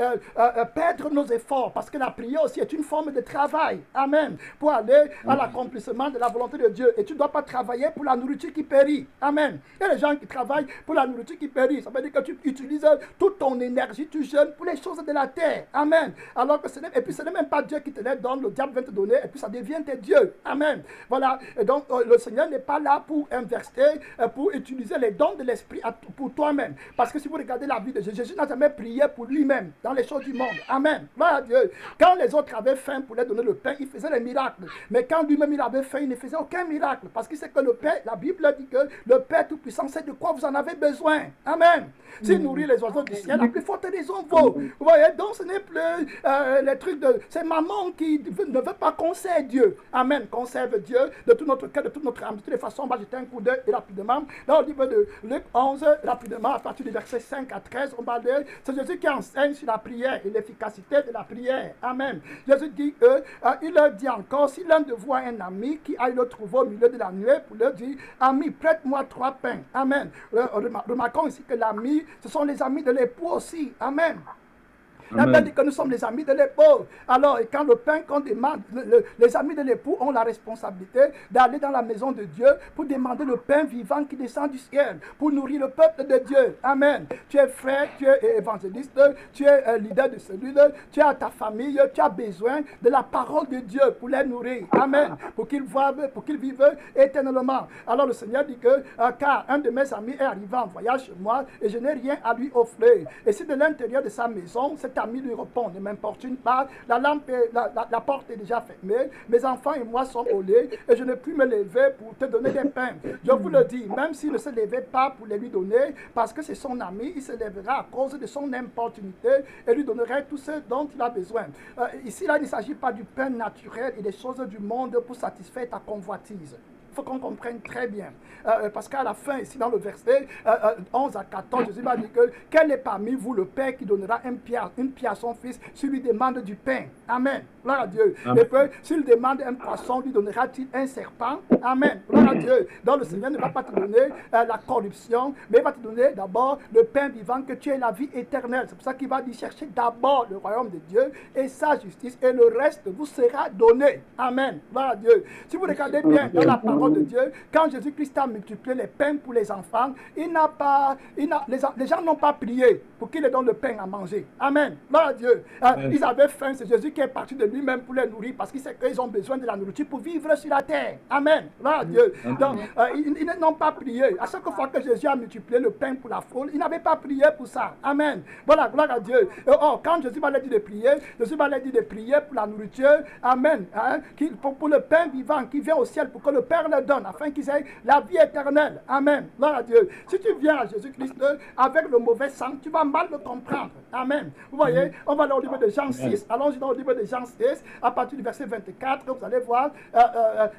perdre nos efforts, parce que la prière aussi est une forme de travail. Amen. Pour aller à l'accomplissement de la volonté de Dieu. Et tu ne dois pas travailler pour la nourriture qui périt. Amen. Il y a des gens qui travaillent pour la nourriture qui périt. Ça veut dire que tu utilises toute ton énergie, tu jeûnes pour les choses de la terre. Amen. Alors que ce n'est même pas Dieu qui te les donne, le diable vient te donner, et puis ça devient tes dieux. Amen. Voilà. Et donc, le Seigneur n'est pas là pour inverser, pour utiliser les dons de l'Esprit pour toi-même. Parce que si vous regardez la vie de Jésus, Jésus n'a jamais prié pour lui-même dans les choses du monde. Amen. Voilà Dieu. Quand les autres avaient faim pour leur donner le pain, il faisait des miracles. Mais quand lui-même il avait faim, il ne faisait aucun miracle. Parce que c'est que le Père, la Bible dit que le Père Tout-Puissant sait de quoi vous en avez besoin. Amen. S'il nourrit les oiseaux du ciel, la plus forte raison vaut. Vous voyez, donc ce n'est plus les trucs de... C'est maman qui ne veut pas qu'on serve Dieu. Amen. Qu'on serve Dieu de tout notre cœur, de toute notre âme. De toutes les façons, on va jeter un coup d'œil rapidement. Dans le livre de Luc 11, rapidement, à partir du verset 5 à 13, on va lire. C'est Jésus qui enseigne sur la prière et l'efficacité de la prière. Amen. Jésus dit, il leur dit encore, si l'un de vous a un ami qui aille le trouver au milieu de la nuit pour leur dire, ami, prête-moi 3 pains. Amen. Remarquons ici que l'ami, ce sont les amis de l'époux aussi. Amen. La Bible dit que nous sommes les amis de l'époux. Alors, et quand le pain qu'on demande, les amis de l'époux ont la responsabilité d'aller dans la maison de Dieu pour demander le pain vivant qui descend du ciel, pour nourrir le peuple de Dieu. Amen. Tu es frère, tu es évangéliste, tu es leader de cellule, tu as ta famille, tu as besoin de la parole de Dieu pour les nourrir. Amen. Pour qu'ils vivent éternellement. Alors le Seigneur dit que, car un de mes amis est arrivé en voyage chez moi et je n'ai rien à lui offrir. Et si de l'intérieur de sa maison, cet ami lui répond, ne m'importune pas, la porte est déjà fermée, mes enfants et moi sommes au lit et je ne puis me lever pour te donner des pains. Je vous le dis, même s'il ne se levait pas pour les lui donner, parce que c'est son ami, il se lèvera à cause de son importunité et lui donnerait tout ce dont il a besoin. Ici, là, il ne s'agit pas du pain naturel et des choses du monde pour satisfaire ta convoitise. Il faut qu'on comprenne très bien. Parce qu'à la fin, ici dans le verset 11 à 14, Jésus va dire que quel est parmi vous le père qui donnera une pierre à son fils s'il lui demande du pain? Amen. Gloire à Dieu. Amen. Et puis, s'il demande un poisson, lui donnera-t-il un serpent? Amen. Gloire à Dieu. Donc le Seigneur ne va pas te donner la corruption, mais il va te donner d'abord le pain vivant, que tu aies la vie éternelle. C'est pour ça qu'il va dire chercher d'abord le royaume de Dieu et sa justice, et le reste vous sera donné. Amen. Gloire à Dieu. Si vous regardez bien dans la parole de Dieu, quand Jésus-Christ a multiplié les pains pour les enfants, les gens n'ont pas prié pour qu'il leur donne le pain à manger. Amen. Gloire à Dieu. Ils avaient faim, c'est Jésus qui est parti de lui-même pour les nourrir, parce qu'il sait qu'ils ont besoin de la nourriture pour vivre sur la terre. Amen. Gloire à Dieu. Donc, ils n'ont pas prié. À chaque fois que Jésus a multiplié le pain pour la foule, il n'avait pas prié pour ça. Amen. Voilà, gloire à Dieu. Or, quand Jésus va leur dire de prier, Jésus va leur dire de prier pour la nourriture. Amen. Pour le pain vivant qui vient au ciel, pour que le Père leur donne, afin qu'ils aient la vie éternelle. Amen. Gloire à Dieu. Si tu viens à Jésus-Christ avec le mauvais sang, tu vas mal le comprendre. Amen. Vous voyez, on va aller au livre de Jean 6. Allons-y dans le livre de Jean 6, à partir du verset 24, vous allez voir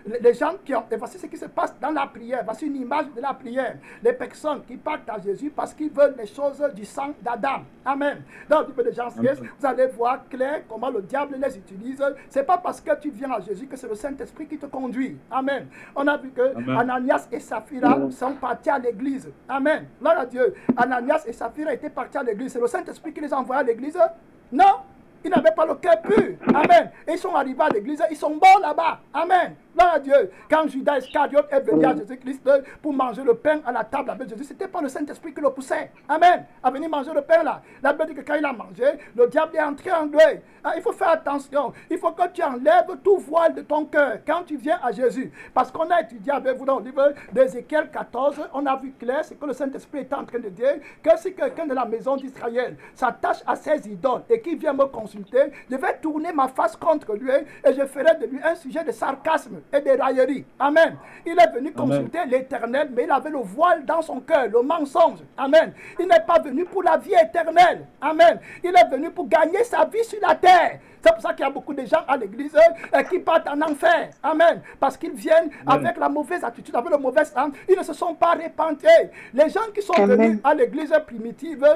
les gens qui ont... Et voici ce qui se passe dans la prière. Voici une image de la prière. Les personnes qui partent à Jésus parce qu'ils veulent les choses du sang d'Adam. Amen. Dans le livre de Jean 6, vous allez voir clair comment le diable les utilise. C'est pas parce que tu viens à Jésus que c'est le Saint-Esprit qui te conduit. Amen. On a vu que Ananias et Saphira sont partis à l'église. Amen. Gloire à Dieu. Ananias et Saphira étaient partis à l'église. C'est le Saint-Esprit qui les a envoyés à l'église? Non. Ils n'avaient pas le cœur pur. Amen. Et ils sont arrivés à l'église, ils sont bons là-bas. Amen. Gloire à Dieu. Quand Judas Iscariote est venu à Jésus-Christ pour manger le pain à la table avec Jésus, ce n'était pas le Saint-Esprit qui le poussait. Amen. À venir manger le pain là. La Bible dit que quand il a mangé, le diable est entré en deuil. Il faut faire attention. Il faut que tu enlèves tout voile de ton cœur quand tu viens à Jésus. Parce qu'on a étudié avec vous dans le livre d'Ézéchiel 14, on a vu clair ce que le Saint-Esprit est en train de dire, que si quelqu'un de la maison d'Israël s'attache à ses idoles et qui vient me consulter, je vais tourner ma face contre lui et je ferai de lui un sujet de sarcasme et de raillerie. Amen. Il est venu consulter l'Éternel, mais il avait le voile dans son cœur, le mensonge. Amen. Il n'est pas venu pour la vie éternelle. Amen. Il est venu pour gagner sa vie sur la terre. C'est pour ça qu'il y a beaucoup de gens à l'église qui partent en enfer. Amen. Parce qu'ils viennent avec la mauvaise attitude, avec le mauvais sang. Ils ne se sont pas repentis. Les gens qui sont venus à l'église primitive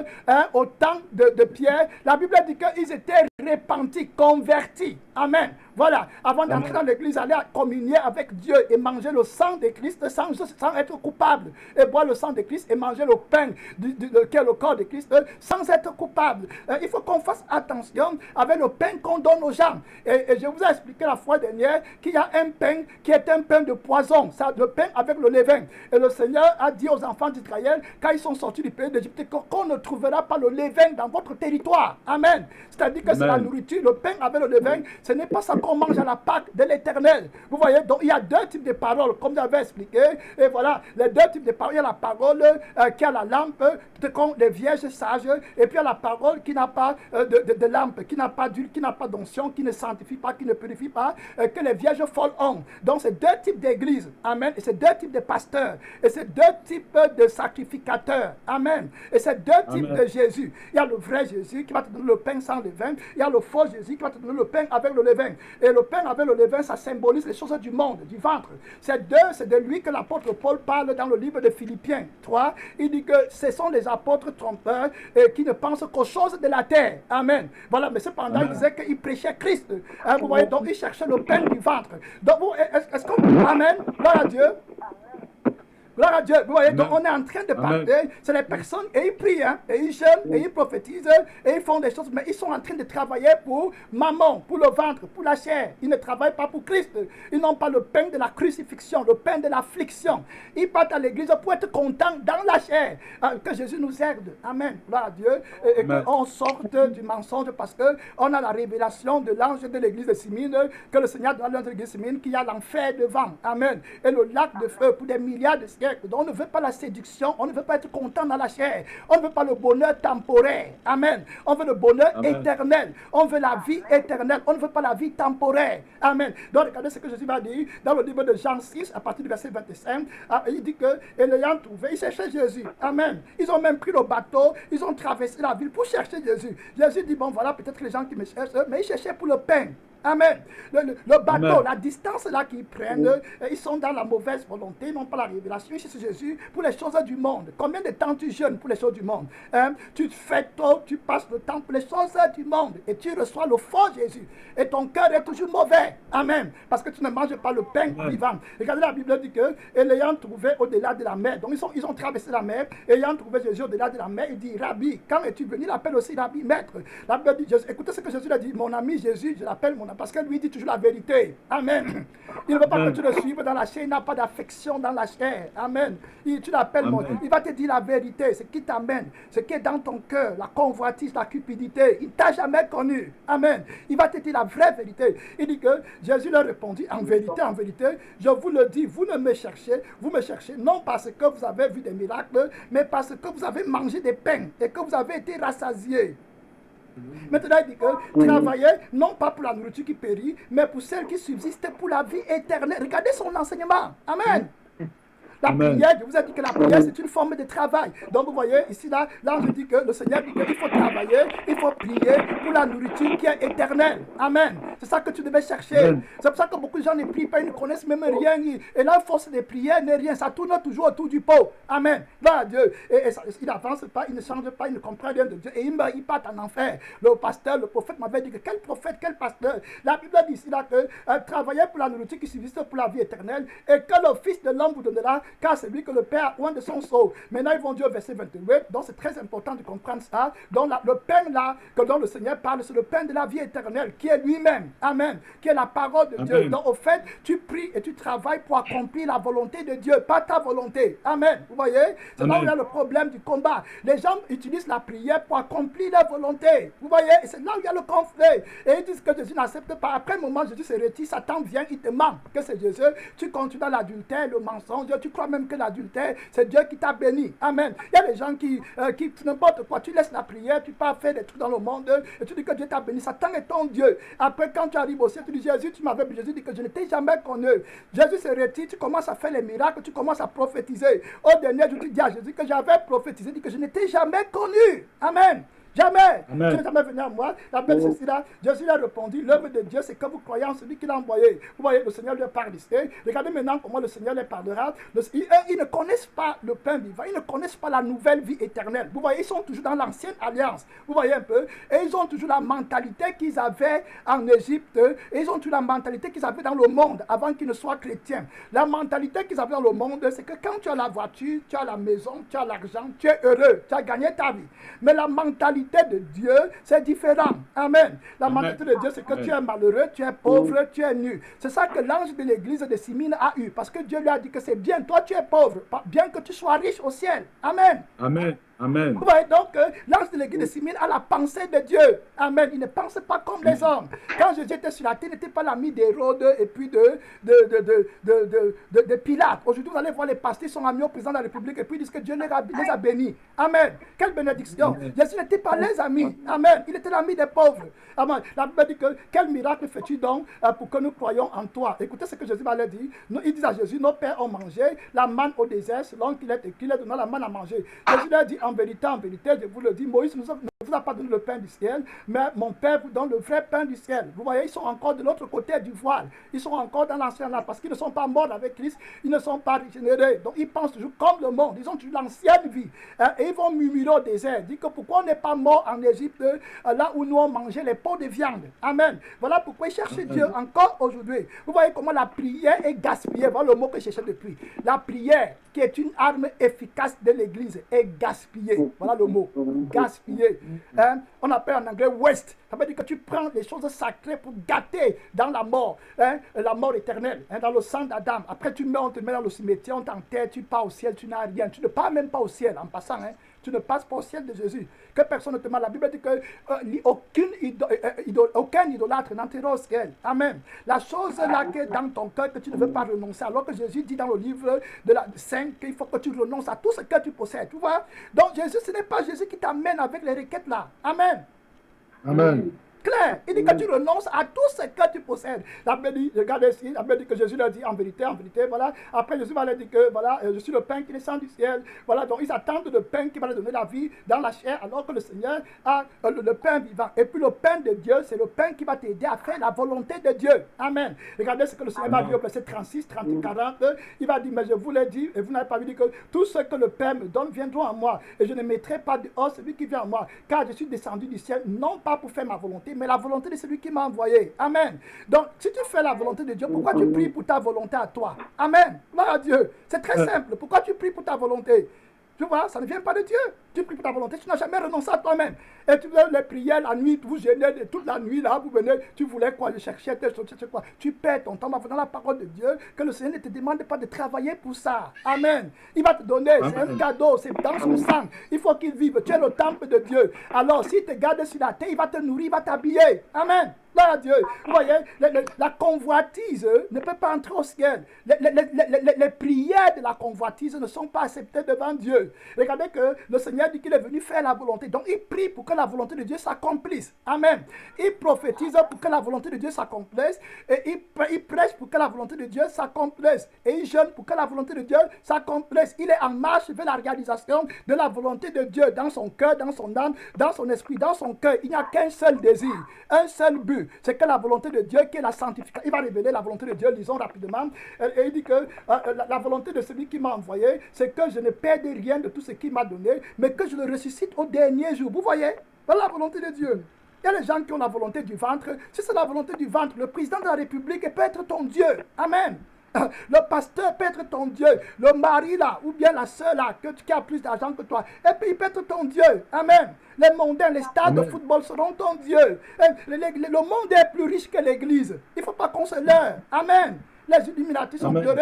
au temps de Pierre, la Bible dit qu'ils étaient repentis, convertis. Amen. Voilà. Avant d'entrer dans l'église, aller communier avec Dieu et manger le sang de Christ sans être coupable. Et boire le sang de Christ et manger le pain qui est le corps de Christ sans être coupable. Il faut qu'on fasse attention avec le pain qu'on donne aux gens. Et je vous ai expliqué la fois dernière qu'il y a un pain qui est un pain de poison. Ça, le pain avec le levain. Et le Seigneur a dit aux enfants d'Israël, quand ils sont sortis du pays d'Égypte, qu'on ne trouvera pas le levain dans votre territoire. Amen. C'est-à-dire que c'est la nourriture, le pain avec le levain, ce n'est pas ça qu'on mange à la Pâque de l'Éternel. Vous voyez, donc il y a deux types de paroles, comme j'avais expliqué. Et voilà, les deux types de paroles. Il y a la parole qui a la lampe, des vierges sages, et puis il y a la parole qui n'a pas de lampe, qui n'a pas d'huile, qui n'a pas d'onction, qui ne sanctifie pas, qui ne purifie pas, que les vierges folles ont. Donc c'est deux types d'églises. Amen. Et c'est deux types de pasteurs. Et c'est deux types de sacrificateurs. Amen. Et c'est deux types de Jésus. Il y a le vrai Jésus qui va te donner le pain sans levain. Il y a le faux Jésus qui va te donner le pain avec le levain. Et le pain avec le levain, ça symbolise les choses du monde, du ventre. C'est de lui que l'apôtre Paul parle dans le livre de Philippiens 3. Il dit que ce sont les apôtres trompeurs qui ne pensent qu'aux choses de la terre. Amen. Voilà, mais cependant, il disait qu'il prêchait Christ. Vous voyez, donc il cherchait le pain du ventre. Donc, est-ce qu'on... Amen. Gloire à Dieu. Gloire à Dieu. Vous voyez, donc on est en train de parler. C'est les personnes, et ils prient, et ils jeûnent, et ils prophétisent, et ils font des choses, mais ils sont en train de travailler pour maman, pour le ventre, pour la chair. Ils ne travaillent pas pour Christ. Ils n'ont pas le pain de la crucifixion, le pain de l'affliction. Ils partent à l'église pour être contents dans la chair. Que Jésus nous aide. Amen. Gloire à Dieu. Et qu'on sorte du mensonge parce qu'on a la révélation de l'ange de l'église de Simine, que le Seigneur donne à l'ange de l'église de Simine, qu'il y a l'enfer devant. Amen. Et le lac de feu pour des milliards de siècles. siècle. Donc on ne veut pas la séduction, on ne veut pas être content dans la chair. On ne veut pas le bonheur temporaire. Amen. On veut le bonheur éternel. On veut la vie éternelle. On ne veut pas la vie temporaire. Amen. Donc regardez ce que Jésus va dire dans le livre de Jean 6, à partir du verset 25. Il dit que, et l'ayant trouvé, ils cherchaient Jésus. Amen. Ils ont même pris le bateau, ils ont traversé la ville pour chercher Jésus. Jésus dit, bon voilà, peut-être les gens qui me cherchent, mais ils cherchaient pour le pain. Amen. Le bateau, Amen. la distance là qu'ils prennent, ils sont dans la mauvaise volonté, non pas la révélation. Ici, c'est Jésus pour les choses du monde. Combien de temps tu jeûnes pour les choses du monde? Tu te fais tôt, tu passes le temps pour les choses du monde et tu reçois le faux Jésus. Et ton cœur est toujours mauvais. Amen. Parce que tu ne manges pas le pain vivant. Regardez, la Bible dit que, et l'ayant trouvé au-delà de la mer, donc ils ont traversé la mer, et ayant trouvé Jésus au-delà de la mer, il dit, Rabbi, quand es-tu venu? Il appelle aussi Rabbi, maître. La Bible dit, écoutez ce que Jésus a dit, mon ami Jésus, je l'appelle mon ami, parce que lui dit toujours la vérité. Amen. Il ne veut pas que tu le suives dans la chair, il n'a pas d'affection dans la chair. Amen. Tu l'appelles mon, il va te dire la vérité, ce qui t'amène, ce qui est dans ton cœur, la convoitise, la cupidité. Il ne t'a jamais connu. Amen. Il va te dire la vraie vérité. Il dit que Jésus leur répondit, en vérité, je vous le dis, vous me cherchez non parce que vous avez vu des miracles, mais parce que vous avez mangé des pains et que vous avez été rassasiés. Maintenant, il dit que travaillez non pas pour la nourriture qui périt, mais pour celle qui subsiste pour la vie éternelle. Regardez son enseignement. Amen. La prière, je vous ai dit que la prière, c'est une forme de travail. Donc, vous voyez, ici, là, je dis que le Seigneur dit qu'il faut travailler, il faut prier pour la nourriture qui est éternelle. Amen. C'est ça que tu devais chercher. C'est pour ça que beaucoup de gens ne prient pas, ils ne connaissent même rien. Et la force des prières n'est rien. Ça tourne toujours autour du pot. Amen. Là, Dieu. Et il n'avance pas, il ne change pas, il ne comprend rien de Dieu. Et il part en enfer. Le pasteur, le prophète m'avait dit que quel prophète, quel pasteur. La Bible dit ici, là, que travaillez pour la nourriture qui subsiste pour la vie éternelle et que le Fils de l'homme vous donnera, car c'est lui que le Père a oint de son sceau. Maintenant, ils vont dire au verset 28, donc c'est très important de comprendre ça. Donc, le pain là, que dont le Seigneur parle, c'est le pain de la vie éternelle, qui est lui-même. Amen. Qui est la parole de Dieu. Donc, au fait, tu pries et tu travailles pour accomplir la volonté de Dieu, pas ta volonté. Amen. Vous voyez? C'est là où il y a le problème du combat. Les gens utilisent la prière pour accomplir la volonté. Vous voyez? Et c'est là où il y a le conflit. Et ils disent que Jésus n'accepte pas. Après un moment, Jésus se retire, Satan vient, il te ment que c'est Jésus. Tu continues dans l'adultère, le mensonge, tu crois même que l'adultère, c'est Dieu qui t'a béni. Amen. Il y a des gens qui n'importe quoi, tu laisses la prière, tu pars faire des trucs dans le monde et tu dis que Dieu t'a béni. Satan est ton Dieu. Après, quand tu arrives au ciel, tu dis Jésus, tu m'avais béni. Jésus dit que je ne t'ai jamais connu. Jésus se retire, tu commences à faire les miracles, tu commences à prophétiser. Au dernier jour, tu dis à Jésus que j'avais prophétisé, dit que je ne t'ai jamais connu. Amen. Jamais. Amen. Tu n'es jamais venu à moi. La belle ceci là, Jésus a répondu, l'œuvre de Dieu, c'est que vous croyez en celui qui l'a envoyé. Vous voyez, le Seigneur leur parle ici. Regardez maintenant comment le Seigneur leur parlera. Ils ne connaissent pas le pain vivant, ils ne connaissent pas la nouvelle vie éternelle. Vous voyez, ils sont toujours dans l'ancienne alliance. Vous voyez un peu. Et ils ont toujours la mentalité qu'ils avaient en Égypte. Et ils ont toujours la mentalité qu'ils avaient dans le monde avant qu'ils ne soient chrétiens. La mentalité qu'ils avaient dans le monde, c'est que quand tu as la voiture, tu as la maison, tu as l'argent, tu es heureux, tu as gagné ta vie. Mais la mentalité de Dieu, c'est différent. Amen. La mentalité de Dieu, c'est que tu es malheureux, tu es pauvre, tu es nu. C'est ça que l'ange de l'église de Simine a eu. Parce que Dieu lui a dit que c'est bien, toi tu es pauvre, bien que tu sois riche au ciel. Amen. Amen. Amen. Vous voyez donc, l'ange de l'église de Simine a la pensée de Dieu. Amen. Il ne pense pas comme les hommes. Quand Jésus était sur la terre, il n'était pas l'ami d'Hérode et puis de Pilate. Aujourd'hui, vous allez voir les pasteurs sont amis au président de la République et puis ils disent que Dieu les a bénis. Amen. Quelle bénédiction. Amen. Jésus n'était pas les amis. Amen. Il était l'ami des pauvres. Amen. La Bible dit que quel miracle fais-tu donc pour que nous croyions en toi? Écoutez ce que Jésus va leur dire. Ils disent à Jésus, nos pères ont mangé la manne au désert selon qu'il est donné la manne à manger. Jésus leur dit, en vérité, je vous le dis, Moïse ne vous a pas donné le pain du ciel, mais mon Père vous donne le vrai pain du ciel. Vous voyez, ils sont encore de l'autre côté du voile. Ils sont encore dans l'ancien âge parce qu'ils ne sont pas morts avec Christ, ils ne sont pas régénérés. Donc ils pensent toujours comme le monde. Ils ont toujours l'ancienne vie. Et ils vont murmurer au désert. Ils disent que pourquoi on n'est pas mort en Égypte, là où nous on mangeait les pots de viande. Amen. Voilà pourquoi ils cherchent Dieu encore aujourd'hui. Vous voyez comment la prière est gaspillée. Voilà le mot que je cherchais depuis. La prière, qui est une arme efficace de l'Église, est gaspillée. Voilà le mot. Gaspillé. On appelle en anglais waste. Ça veut dire que tu prends les choses sacrées pour gâter dans la mort. La mort éternelle. Dans le sang d'Adam. Après tu meurs, on te met dans le cimetière, on t'enterre, tu pars au ciel, tu n'as rien. Tu ne pars même pas au ciel en passant. tu ne passes pas au ciel de Jésus. Que personne ne te ment. La Bible dit que aucun idolâtre n'entrera au ciel. Amen. La chose là qui est dans ton cœur que tu ne veux pas renoncer, alors que Jésus dit dans le livre de la 5 qu'il faut que tu renonces à tout ce que tu possèdes. Tu vois? Donc Jésus, ce n'est pas Jésus qui t'amène avec les requêtes là. Amen. Amen. Clair, il dit que tu renonces à tout ce que tu possèdes. La Bible dit, regardez ici, la Bible dit que Jésus leur dit en vérité, voilà. Après Jésus va leur dire que, voilà, je suis le pain qui descend du ciel. Voilà, donc ils attendent le pain qui va leur donner la vie dans la chair, alors que le Seigneur a le pain vivant. Et puis le pain de Dieu, c'est le pain qui va t'aider à faire la volonté de Dieu. Amen. Regardez ce que le Seigneur va dire au verset 36, 30, 40. Il va dire, mais je vous l'ai dit, et vous n'avez pas vu dire que tout ce que le Père me donne viendront à moi. Et je ne mettrai pas dehors celui qui vient à moi. Car je suis descendu du ciel, non pas pour faire ma volonté, mais la volonté de celui qui m'a envoyé. Amen. Donc, si tu fais la volonté de Dieu, pourquoi tu pries pour ta volonté à toi? Amen. Gloire à Dieu. C'est très simple. Pourquoi tu pries pour ta volonté? Tu vois, ça ne vient pas de Dieu. Tu pries pour ta volonté, tu n'as jamais renoncé à toi-même. Et tu veux les prières la nuit, vous gênez toute la nuit là, vous venez, tu voulais quoi, je cherchais tes choses, quoi. Tu perds ton temps dans la parole de Dieu, que le Seigneur ne te demande pas de travailler pour ça. Amen. Il va te donner, c'est un cadeau, c'est dans son sang. Il faut qu'il vive. Tu es le temple de Dieu. Alors, s'il te garde sur la terre, il va te nourrir, il va t'habiller. Amen. Gloire à Dieu. Vous voyez, la convoitise ne peut pas entrer au ciel. Les prières de la convoitise ne sont pas acceptées devant Dieu. Regardez que le Seigneur dit qu'il est venu faire la volonté. Donc, il prie pour que la volonté de Dieu s'accomplisse. Amen. Il prophétise pour que la volonté de Dieu s'accomplisse. Et il prêche pour que la volonté de Dieu s'accomplisse. Et il jeûne pour que la volonté de Dieu s'accomplisse. Il est en marche vers la réalisation de la volonté de Dieu dans son cœur, dans son âme, dans son esprit, dans son cœur. Il n'y a qu'un seul désir, un seul but. C'est que la volonté de Dieu qui est la sanctification. Il va révéler la volonté de Dieu, lisons rapidement. Et il dit que la volonté de celui qui m'a envoyé, c'est que je ne perde rien de tout ce qu'il m'a donné, mais que je le ressuscite au dernier jour. Vous voyez? Voilà la volonté de Dieu. Il y a des gens qui ont la volonté du ventre. Si c'est la volonté du ventre, le président de la République peut être ton Dieu. Amen. Le pasteur peut être ton Dieu. Le mari là, ou bien la soeur là, qui a plus d'argent que toi. Et puis il peut être ton Dieu. Amen. Les mondains, les stades de football seront ton Dieu. Le monde est plus riche que l'église. Il ne faut pas qu'on se leurre. Amen. Les Illuminati sont heureux.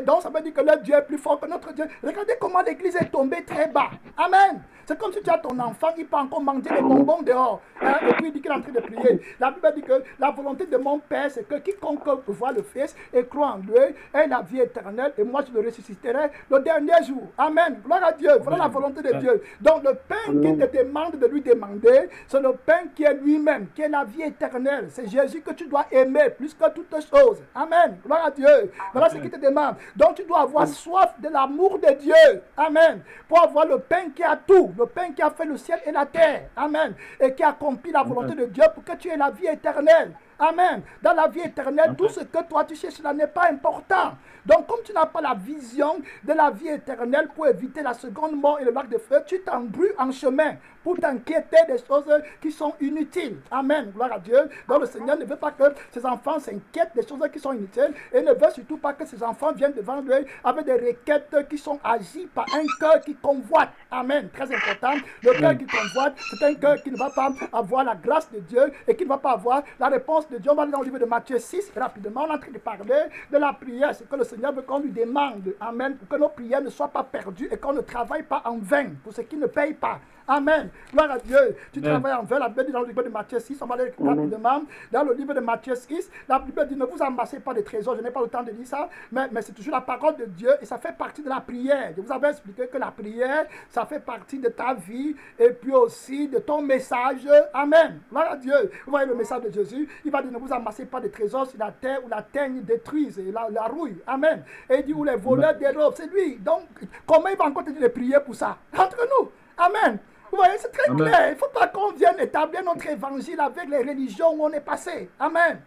Donc ça veut dire que leur Dieu est plus fort que notre Dieu. Regardez comment l'église est tombée très bas. Amen. C'est comme si tu as ton enfant, il peut encore manger les bonbons dehors. Et puis il dit qu'il est en train de prier. La Bible dit que la volonté de mon Père, c'est que quiconque voit le Fils et croit en lui ait la vie éternelle. Et moi, je le ressusciterai le dernier jour. Amen. Gloire à Dieu. Voilà la volonté de Dieu. Donc le pain qu'il te demande de lui demander, c'est le pain qui est lui-même, qui est la vie éternelle. C'est Jésus que tu dois aimer plus que toutes choses. Amen. Gloire à Dieu. Voilà ce qu'il te demande. Donc tu dois avoir soif de l'amour de Dieu. Amen. Pour avoir le pain qui a tout. Le pain qui a fait le ciel et la terre. Amen. Et qui accomplit la volonté de Dieu pour que tu aies la vie éternelle. Amen. Dans la vie éternelle, tout ce que toi tu cherches là n'est pas important. Donc, comme tu n'as pas la vision de la vie éternelle pour éviter la seconde mort et le lac de feu, tu t'embrouilles en chemin pour t'inquiéter des choses qui sont inutiles. Amen. Gloire à Dieu. Donc, le Seigneur ne veut pas que ses enfants s'inquiètent des choses qui sont inutiles et ne veut surtout pas que ses enfants viennent devant lui avec des requêtes qui sont agies par un cœur qui convoite. Amen. Très important. Le cœur qui convoite, c'est un cœur qui ne va pas avoir la grâce de Dieu et qui ne va pas avoir la réponse de Dieu. On va aller dans le livre de Matthieu 6, rapidement. On est en train de parler de la prière. C'est que le Seigneur veut qu'on lui demande. Amen. Pour que nos prières ne soient pas perdues et qu'on ne travaille pas en vain pour ceux qui ne payent pas. Amen. Gloire à Dieu. Tu travailles en vain. La Bible dit dans le livre de Matthieu 6, on va aller rapidement. Dans le livre de Matthieu 6, la Bible dit ne vous amassez pas de trésors. Je n'ai pas le temps de lire ça, mais c'est toujours la parole de Dieu et ça fait partie de la prière. Je vous avais expliqué que la prière, ça fait partie de ta vie et puis aussi de ton message. Amen. Gloire à Dieu. Vous voyez le message de Jésus. Il va dire ne vous amassez pas de trésors sur la terre où la teigne détruise et la rouille. Amen. Et il dit où les voleurs dérobent. C'est lui. Donc, comment il va encore te dire de prier pour ça? Entre nous. Amen. Vous voyez, c'est très clair. Il ne faut pas qu'on vienne établir notre évangile avec les religions où on est passé. Amen.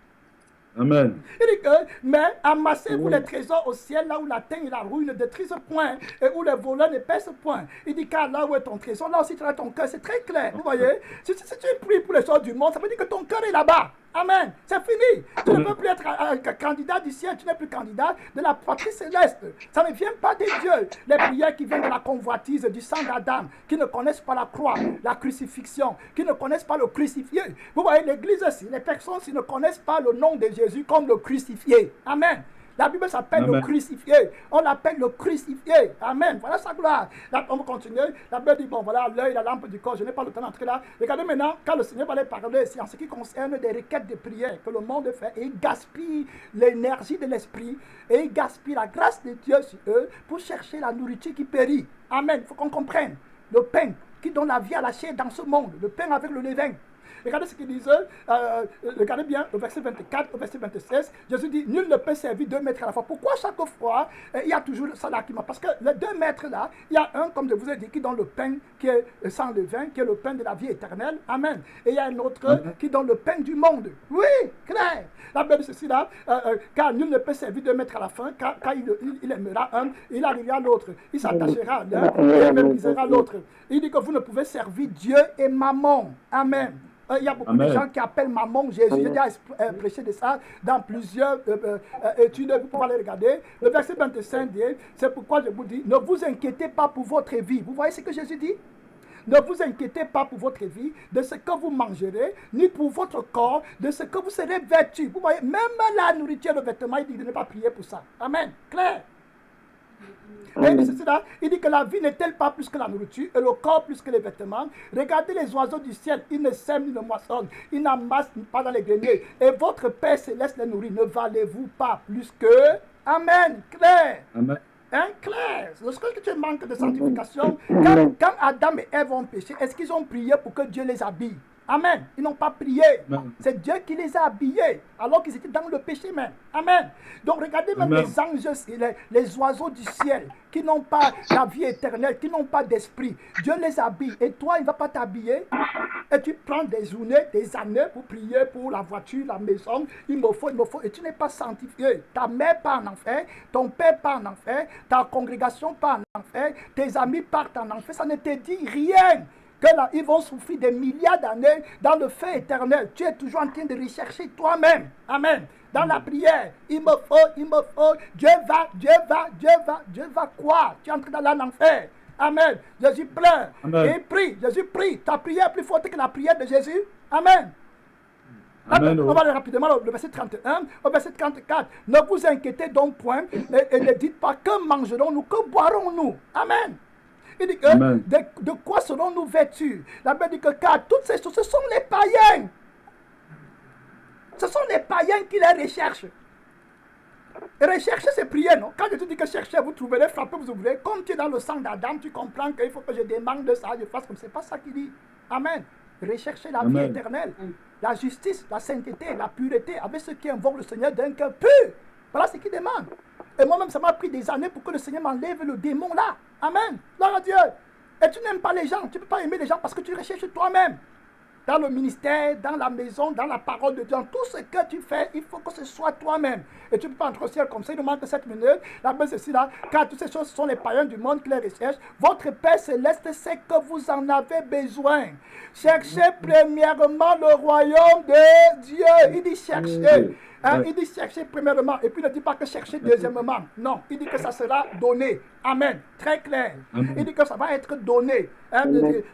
Amen. Il dit que, mais amassez-vous les trésors au ciel, là où la teigne et la rouille ne détruisent point, et où les voleurs ne pèsent point. Il dit, car là où est ton trésor, là aussi tu as ton cœur. C'est très clair. Vous voyez, si tu pries pour les choses du monde, ça veut dire que ton cœur est là-bas. Amen. C'est fini. Tu ne peux plus être un candidat du ciel. Tu n'es plus candidat de la patrie céleste. Ça ne vient pas de Dieu. Les prières qui viennent de la convoitise du sang d'Adam, qui ne connaissent pas la croix, la crucifixion, qui ne connaissent pas le crucifié. Vous voyez, l'église aussi, les personnes qui ne connaissent pas le nom de Jésus comme le crucifié. Amen. La Bible s'appelle le Amen. crucifié. On l'appelle le crucifié. Amen. Voilà sa gloire. Là, on va continuer. La Bible dit, bon, voilà l'œil, la lampe du corps. Je n'ai pas le temps d'entrer là. Regardez maintenant, quand le Seigneur va aller parler, c'est en ce qui concerne des requêtes de prière que le monde fait, et il gaspille l'énergie de l'esprit, et il gaspille la grâce de Dieu sur eux pour chercher la nourriture qui périt. Amen. Il faut qu'on comprenne. Le pain qui donne la vie à la chair dans ce monde. Le pain avec le levain. Regardez ce qu'il disait, regardez bien le verset 24 au verset 26. Jésus dit, nul ne peut servir 2 maîtres à la fois. Pourquoi chaque fois, il y a toujours ça là qui m'a. Parce que les 2 maîtres là, il y a un, comme je vous ai dit, qui donne le pain qui est sans levain, qui est le pain de la vie éternelle. Amen. Et il y a un autre qui donne le pain du monde. Oui, clair. La Bible dit ceci là, car nul ne peut servir 2 maîtres à la fin, car il aimera un, il arrivera l'autre. Il s'attachera à l'un et il méprisera l'autre. Il dit que vous ne pouvez servir Dieu et Mammon. Amen. Il y a beaucoup de gens qui appellent Mammon Jésus. J'ai déjà prêché de ça dans plusieurs études. Vous pouvez aller regarder. Le verset 25 dit, c'est pourquoi je vous dis, ne vous inquiétez pas pour votre vie. Vous voyez ce que Jésus dit? Ne vous inquiétez pas pour votre vie, de ce que vous mangerez, ni pour votre corps, de ce que vous serez vêtus. Vous voyez, même la nourriture, le vêtement, il dit de ne pas prier pour ça. Amen. Clair. Il dit que la vie n'est-elle pas plus que la nourriture et le corps plus que les vêtements. Regardez les oiseaux du ciel, ils ne sèment ni ne moissonnent, ils n'amassent pas dans les greniers. Et votre Père céleste les nourrit. Ne valez-vous pas plus que... Amen. Clair. Amen. Hein, clair. Lorsque tu manques de sanctification, quand Adam et Ève ont péché, est-ce qu'ils ont prié pour que Dieu les habille? Amen. Ils n'ont pas prié. C'est Dieu qui les a habillés alors qu'ils étaient dans le péché même. Amen. Donc regardez même les anges, les oiseaux du ciel qui n'ont pas la vie éternelle, qui n'ont pas d'esprit. Dieu les habille. Et toi, il ne va pas t'habiller. Et tu prends des journées, des années pour prier pour la voiture, la maison. Il me faut. Et tu n'es pas sanctifié. Ta mère part en enfer, ton père part en enfer, ta congrégation part en enfer, tes amis partent en enfer. Ça ne te dit rien. Que là, ils vont souffrir des milliards d'années dans le feu éternel. Tu es toujours en train de rechercher toi-même. Amen. Dans la prière, il me faut. Dieu va quoi? Tu es en train d'aller en enfer. Amen. Jésus pleure. Et il prie. Jésus prie. Ta prière est plus forte que la prière de Jésus. Amen. Amen. On va aller rapidement le verset 31 au verset 34. Ne vous inquiétez donc point et ne dites pas que mangerons-nous, que boirons-nous. Amen. Il dit que de quoi serons-nous vêtus? La Bible dit que car toutes ces choses, ce sont les païens. Ce sont les païens qui les recherchent. Et rechercher, c'est prier, non? Quand je te dis que cherchez, vous trouverez, frappez, vous ouvrez. Comme tu es dans le sang d'Adam, tu comprends qu'il faut que je demande de ça, je fasse comme c'est pas ça qu'il dit. Amen. Rechercher la vie éternelle, la justice, la sainteté, la pureté, avec ceux qui invoquent le Seigneur d'un cœur pur. Voilà ce qu'il demande. Et moi-même, ça m'a pris des années pour que le Seigneur m'enlève le démon là. Amen. Gloire à Dieu. Et tu n'aimes pas les gens. Tu ne peux pas aimer les gens parce que tu recherches toi-même. Dans le ministère, dans la maison, dans la parole de Dieu, dans tout ce que tu fais, il faut que ce soit toi-même. Et tu ne peux pas entrer au ciel comme ça, il nous manque 7 minutes. La Bible, c'est ceci là, car toutes ces choses sont les païens du monde qui les recherchent. Votre Père céleste sait que vous en avez besoin. Cherchez premièrement le royaume de Dieu. Il dit chercher. Il dit chercher premièrement. Et puis il ne dit pas que chercher deuxièmement. Non, il dit que ça sera donné. Amen. Très clair. Amen. Il dit que ça va être donné.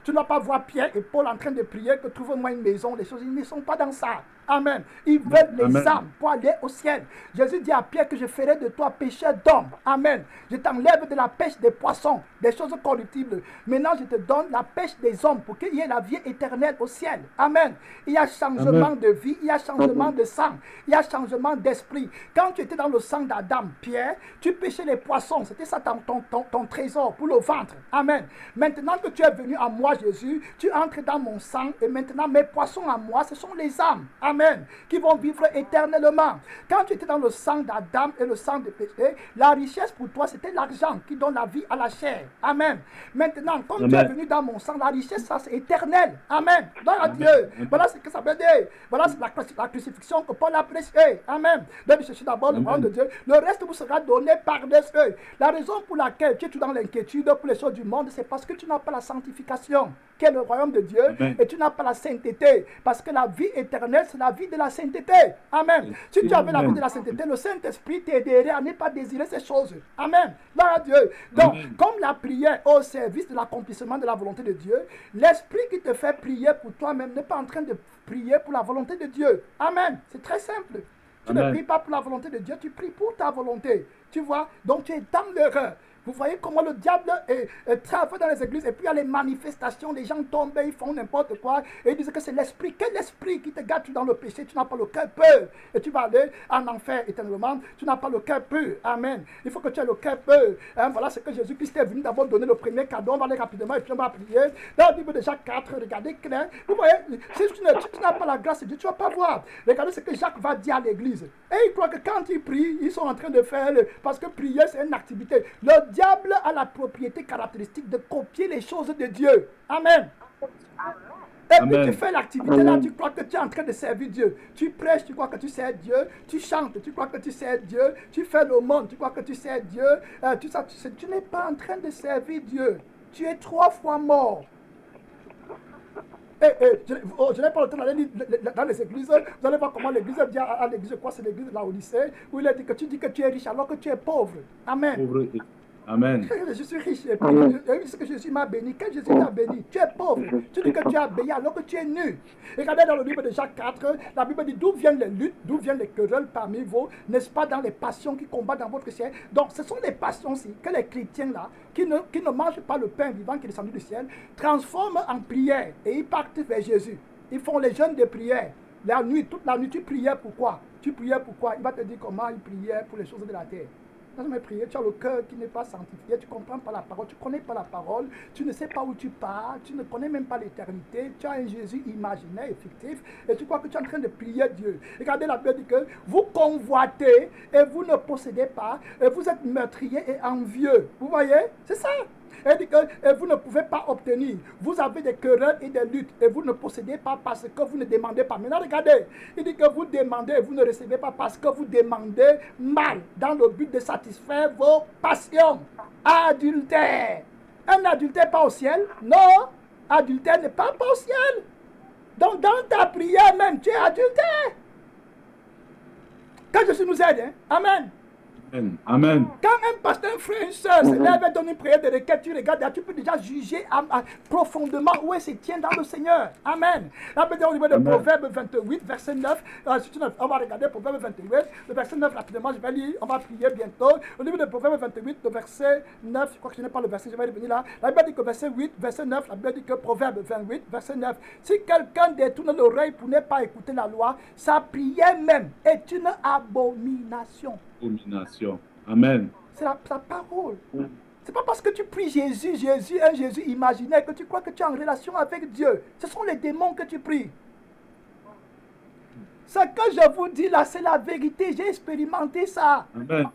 Tu ne vas pas voir Pierre et Paul en train de prier que trouve-moi une maison. Les choses, ils ne sont pas dans ça. Amen. Ils veulent les âmes pour aller au ciel. Jésus dit à Pierre que je ferai de toi pêcheur d'hommes. Amen. Je t'enlève de la pêche des poissons, des choses corruptibles. Maintenant, je te donne la pêche des hommes pour qu'il y ait la vie éternelle au ciel. Amen. Il y a changement de vie, il y a changement de sang, il y a changement d'esprit. Quand tu étais dans le sang d'Adam, Pierre, tu pêchais les poissons. C'était ça ton trésor pour le ventre. Amen. Maintenant que tu es venu à moi, Jésus, tu entres dans mon sang et maintenant mes poissons à moi, ce sont les âmes. Amen. Qui vont vivre éternellement. Quand tu étais dans le sang d'Adam et le sang de péché, la richesse pour toi, c'était l'argent qui donne la vie à la chair. Amen. Maintenant, comme tu es venu dans mon sang, la richesse, ça, c'est éternel. Amen. Gloire à Dieu. Voilà ce que ça veut dire. Voilà la crucifixion que Paul a prêché. Amen. Devez chercher d'abord le royaume de Dieu. Le reste vous sera donné par-dessus. La raison pour laquelle tu es tout dans l'inquiétude pour les choses du monde, c'est parce que tu n'as pas la sanctification, qui est le royaume de Dieu, et tu n'as pas la sainteté. Parce que la vie éternelle, c'est la vie de la sainteté. Amen. Si tu avais la vie de la sainteté, le Saint-Esprit t'aiderait à ne pas désirer ces choses. Amen. Gloire à Dieu. Donc, comme la prière au service de l'accomplissement de la volonté de Dieu, l'Esprit qui te fait prier pour toi-même n'est pas en train de prier pour la volonté de Dieu. Amen. C'est très simple. Tu ne Amen. pries pas pour la volonté de Dieu, tu pries pour ta volonté. Tu vois? Donc tu es dans l'erreur. Vous voyez comment le diable travaille dans les églises et puis il y a les manifestations, les gens tombent, ils font n'importe quoi et ils disent que c'est l'esprit. Quel esprit qui te garde dans le péché? Tu n'as pas le cœur pur et tu vas aller en enfer éternellement. Tu n'as pas le cœur pur. Amen. Il faut que tu aies le cœur pur. Hein, voilà ce que Jésus-Christ est venu d'abord donner le premier cadeau. On va aller rapidement et puis on va prier. Dans le livre de Jacques 4, regardez clair. Vous voyez, si tu n'as pas la grâce de Dieu, tu ne vas pas voir. Regardez ce que Jacques va dire à l'église. Et il croit que quand ils prient, ils sont en train de faire, parce que prier c'est une activité. Le diable a la propriété caractéristique de copier les choses de Dieu. Amen. Et puis tu fais l'activité là, tu crois que tu es en train de servir Dieu. Tu prêches, tu crois que tu sers Dieu. Tu chantes, tu crois que tu sers Dieu. Tu fais le monde, tu crois que tu sers Dieu. Tu n'es pas en train de servir Dieu. Tu es 3 fois mort. Je n'ai pas le temps d'aller dans les églises. Vous allez voir comment l'église dit à l'église, je crois que c'est l'église là au lycée, où il a dit que tu dis que tu es riche alors que tu es pauvre. Amen. Pauvre. Amen. Je suis riche et puis ce que Jésus m'a béni. Quand Jésus t'a béni, tu es pauvre. Tu dis que tu as béni alors que tu es nu. Regardez dans le livre de Jacques 4, la Bible dit d'où viennent les luttes, d'où viennent les querelles parmi vous, n'est-ce pas, dans les passions qui combattent dans votre ciel. Donc ce sont les passions-ci que les chrétiens là, qui ne mangent pas le pain vivant qui est descendu du ciel, transforment en prière et ils partent vers Jésus. Ils font les jeûnes de prière. La nuit, toute la nuit, tu priais pourquoi? Tu priais pourquoi? Il va te dire comment il priait pour les choses de la terre. Dans mes prières, tu as le cœur qui n'est pas sanctifié, tu ne comprends pas la parole, tu ne connais pas la parole, tu ne sais pas où tu pars, tu ne connais même pas l'éternité, tu as un Jésus imaginaire et fictif, et tu crois que tu es en train de prier Dieu. Regardez, la Bible dit que vous convoitez et vous ne possédez pas, et vous êtes meurtrier et envieux. Vous voyez? C'est ça. Elle dit que vous ne pouvez pas obtenir. Vous avez des querelles et des luttes et vous ne possédez pas parce que vous ne demandez pas. Maintenant, regardez. Il dit que vous demandez et vous ne recevez pas parce que vous demandez mal dans le but de satisfaire vos passions. Adultère. Un adultère pas au ciel? Non. Adultère n'est pas au ciel. Donc, dans ta prière même, tu es adultère. Que Jésus nous aide. Hein? Amen. Amen. Quand un pasteur, un frère, une soeur se lève et donne une prière de requête, tu regardes, tu peux déjà juger profondément où elle se tient dans le Seigneur. Amen. Là, au niveau de Proverbe 28, verset 9, on va regarder Proverbe 28, le verset 9 rapidement, je vais lire, on va prier bientôt. Au niveau de Proverbe 28, le verset 9, je crois que je n'ai pas le verset, je vais revenir là. La Bible dit que verset 8, verset 9, la Bible dit que Proverbe 28, verset 9, si quelqu'un détourne l'oreille pour ne pas écouter la loi, sa prière même est une abomination. Abomination. Amen. C'est la parole. C'est pas parce que tu pries Jésus, un Jésus imaginaire, que tu crois que tu es en relation avec Dieu. Ce sont les démons que tu pries. Ce que je vous dis là, c'est la vérité. J'ai expérimenté ça. Amen.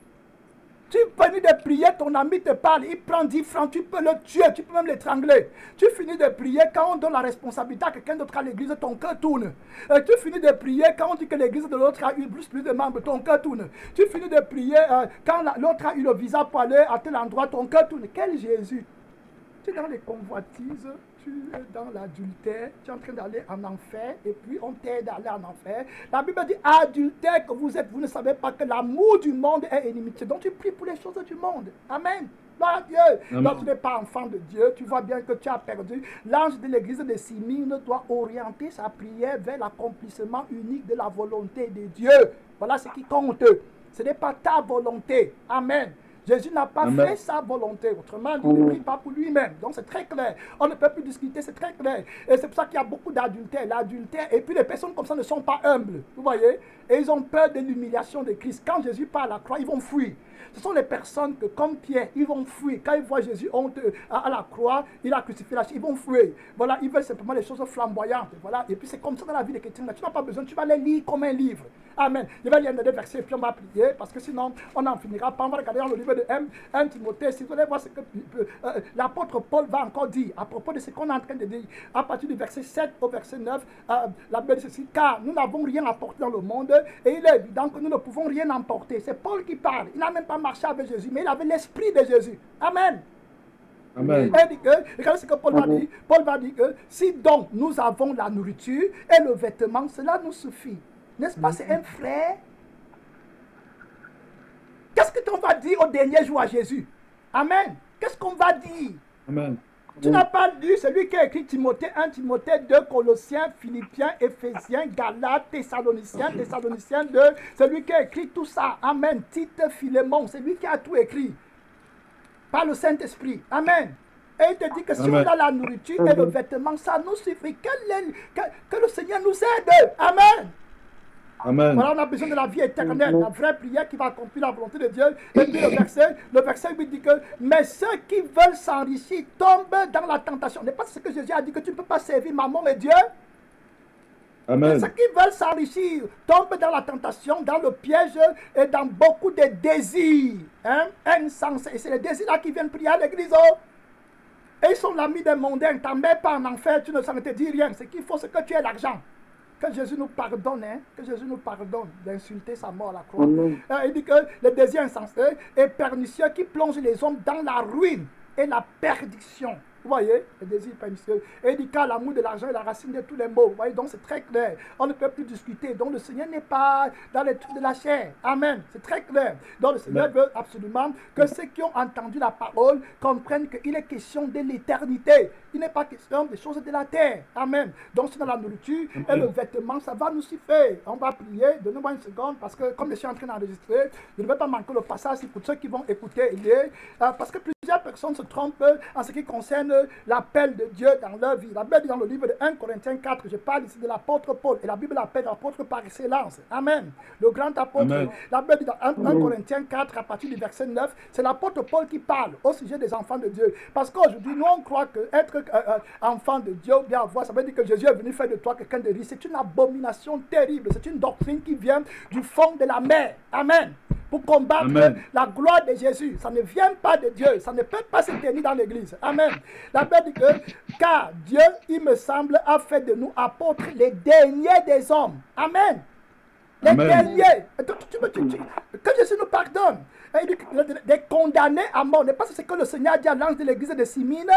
Tu finis de prier, ton ami te parle, il prend 10 francs, tu peux le tuer, tu peux même l'étrangler. Tu finis de prier, quand on donne la responsabilité à quelqu'un d'autre à l'église, ton cœur tourne. Tu finis de prier, quand on dit que l'église de l'autre a eu plus de membres, ton cœur tourne. Tu finis de prier, quand l'autre a eu le visa pour aller à tel endroit, ton cœur tourne. Quel Jésus? Tu es dans les convoitises, tu es dans l'adultère, tu es en train d'aller en enfer, et puis on t'aide à aller en enfer. La Bible dit, adultère que vous êtes, vous ne savez pas que l'amour du monde est inimitié. Donc tu pries pour les choses du monde. Amen. Gloire à Dieu. Amen. Donc tu n'es pas enfant de Dieu, tu vois bien que tu as perdu. L'ange de l'église de Simine doit orienter sa prière vers l'accomplissement unique de la volonté de Dieu. Voilà ce qui compte. Ce n'est pas ta volonté. Amen. Jésus n'a pas fait sa volonté. Autrement, il ne prie pas pour lui-même. Donc c'est très clair. On ne peut plus discuter, c'est très clair. Et c'est pour ça qu'il y a beaucoup d'adultère. L'adultère, et puis les personnes comme ça ne sont pas humbles. Vous voyez? Et ils ont peur de l'humiliation de Christ. Quand Jésus part à la croix, ils vont fuir. Ce sont les personnes que, comme Pierre, ils vont fuir. Quand ils voient Jésus à la croix, il a crucifié la chair, ils vont fuir. Voilà, ils veulent simplement les choses flamboyantes. Voilà. Et puis c'est comme ça dans la vie des chrétiens. Tu n'as pas besoin, tu vas les lire comme un livre. Amen. Je vais lire des versets et puis on va prier, parce que sinon, on n'en finira pas. On va regarder dans le livre de 1 Timothée. Si vous allez voir ce que l'apôtre Paul va encore dire à propos de ce qu'on est en train de dire, à partir du verset 7 au verset 9, la Bible dit ceci, car nous n'avons rien apporté dans le monde, et il est évident que nous ne pouvons rien emporter. C'est Paul qui parle. Il n'a même pas marché avec Jésus, mais il avait l'esprit de Jésus. Amen. Amen. Il dit que, regardez ce que Paul va dire. Paul va dire que si donc nous avons la nourriture et le vêtement, cela nous suffit. N'est-ce pas, c'est un frère? Qu'est-ce que tu vas dire au dernier jour à Jésus? Amen. Qu'est-ce qu'on va dire? Amen. Tu n'as pas lu celui qui a écrit Timothée 1, Timothée 2, Colossiens, Philippiens, Éphésiens, Galates, Thessaloniciens, Thessaloniciens 2. Celui qui a écrit tout ça. Amen. Tite, Philémon. C'est lui qui a tout écrit. Par le Saint-Esprit. Amen. Et il te dit que si on a la nourriture et le vêtement, ça nous suffit. Que le Seigneur nous aide. Amen. Amen. Voilà, on a besoin de la vie éternelle, la vraie prière qui va accomplir la volonté de Dieu. Et puis le verset 8 dit que, mais ceux qui veulent s'enrichir tombent dans la tentation. N'est pas ce que Jésus a dit, que tu ne peux pas servir maman et Dieu? Amen. Ceux qui veulent s'enrichir tombent dans la tentation, dans le piège et dans beaucoup de désirs. Hein? Insensés. Et c'est les désirs là qui viennent prier à l'église. Oh. Et ils sont l'ami des mondains. Tu n'en mets pas en enfer, ça ne te dit rien. Ce qu'il faut, c'est que tu aies l'argent. Que Jésus nous pardonne, hein? Que Jésus nous pardonne d'insulter sa mort à la croix. Il dit que le désir insensé est pernicieux qui plonge les hommes dans la ruine et la perdition. Vous voyez, le désir pernicieux. Et il dit qu'à l'amour de l'argent est la racine de tous les maux. Vous voyez, donc c'est très clair. On ne peut plus discuter. Donc le Seigneur n'est pas dans les trucs de la chair. Amen. C'est très clair. Donc le Seigneur veut absolument que ceux qui ont entendu la parole comprennent qu'il est question de l'éternité. Il n'est pas question des choses de la terre. Amen. Donc c'est dans la nourriture et le vêtement, ça va nous suffire. On va prier. Donnez-moi une seconde parce que comme je suis en train d'enregistrer, je ne vais pas manquer le passage pour ceux qui vont écouter. Parce que plusieurs personnes se trompent en ce qui concerne l'appel de Dieu dans leur vie. La Bible dit dans le livre de 1 Corinthiens 4, je parle ici de l'apôtre Paul, et la Bible l'appelle l'apôtre par excellence. Amen. Le grand apôtre. Amen. La Bible dit dans 1 Corinthiens 4, à partir du verset 9, c'est l'apôtre Paul qui parle au sujet des enfants de Dieu. Parce qu'aujourd'hui, nous on croit qu'être enfant de Dieu, bien avoir, ça veut dire que Jésus est venu faire de toi quelqu'un de riche. C'est une abomination terrible. C'est une doctrine qui vient du fond de la mer. Amen. Pour combattre la gloire de Jésus. Ça ne vient pas de Dieu. Ça ne peut pas se tenir dans l'église. Amen. La Bible dit que, car Dieu, il me semble, a fait de nous apôtres les derniers des hommes. Amen. Les derniers. Que Jésus nous pardonne. Il dit des condamnés à mort. N'est pas ce que le Seigneur a dit à l'ange de l'église de Simine?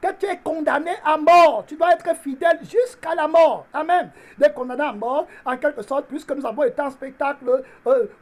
Que tu es condamné à mort. Tu dois être fidèle jusqu'à la mort. Amen. Des condamnés à mort, en quelque sorte, puisque nous avons été en spectacle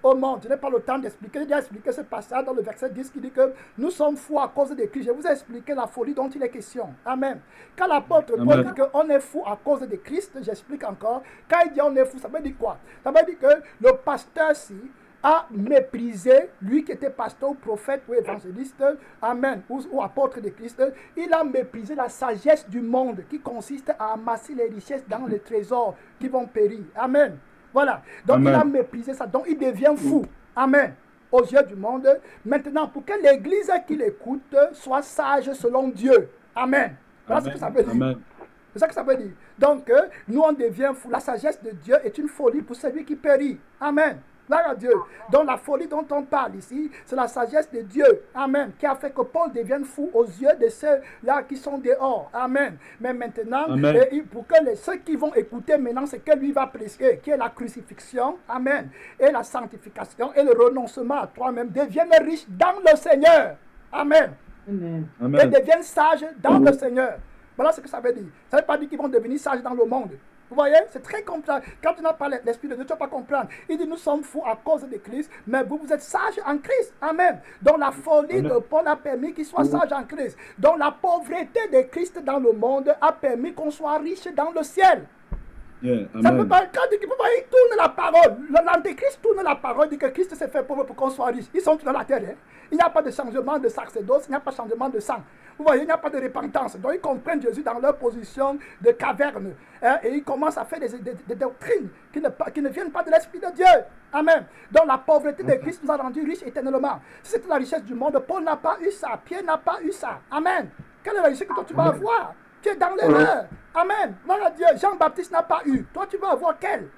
au monde. Je n'ai pas le temps d'expliquer. J'ai déjà expliqué ce passage dans le verset 10 qui dit que nous sommes fous à cause de Christ. Je vous ai expliqué la folie dont il est question. Amen. Quand l'apôtre Paul dit qu'on est fou à cause de Christ, j'explique encore. Quand il dit on est fou, ça veut dire quoi? Ça veut dire que le pasteur-ci a méprisé, lui qui était pasteur, prophète ou évangéliste, amen, ou apôtre de Christ, il a méprisé la sagesse du monde qui consiste à amasser les richesses dans les trésors qui vont périr. Amen. Voilà. Donc il a méprisé ça, donc il devient fou. Amen. Aux yeux du monde. Maintenant, pour que l'église qui l'écoute soit sage selon Dieu. Amen. Voilà ce que ça veut dire. Amen. C'est ça que ça veut dire. Donc, nous on devient fou. La sagesse de Dieu est une folie pour celui qui périt. Amen. Gloire à Dieu. Donc la folie dont on parle ici, c'est la sagesse de Dieu. Amen. Qui a fait que Paul devienne fou aux yeux de ceux-là qui sont dehors. Amen. Mais maintenant, pour que ceux qui vont écouter maintenant, c'est que lui va prêcher, qui est la crucifixion. Amen. Et la sanctification et le renoncement à toi-même deviennent riches dans le Seigneur. Amen. Amen. Et deviennent sages dans le Seigneur. Voilà ce que ça veut dire. Ça ne veut pas dire qu'ils vont devenir sages dans le monde. Vous voyez, c'est très compliqué. Quand tu n'as pas l'Esprit de Dieu, tu ne vas pas comprendre. Il dit, nous sommes fous à cause de Christ, mais vous êtes sages en Christ. Amen. Donc la folie de Paul a permis qu'il soit sage en Christ. Donc la pauvreté de Christ dans le monde a permis qu'on soit riche dans le ciel. Ça peut pas, quand il tourne la parole, l'antéchrist tourne la parole, dit que Christ s'est fait pauvre pour qu'on soit riche. Ils sont dans la terre. Hein? Il n'y a pas de changement de sacerdoce, il n'y a pas de changement de sang. Vous voyez, il n'y a pas de repentance. Donc ils comprennent Jésus dans leur position de caverne. Hein? Et ils commencent à faire des doctrines qui ne viennent pas de l'Esprit de Dieu. Amen. Donc la pauvreté de Christ nous a rendus riches éternellement. Si c'était la richesse du monde, Paul n'a pas eu ça, Pierre n'a pas eu ça. Amen. Quelle est la richesse que toi tu vas avoir? Tu es dans l'erreur. Amen. Gloire à Dieu. Jean-Baptiste n'a pas eu. Toi, tu vas avoir quel?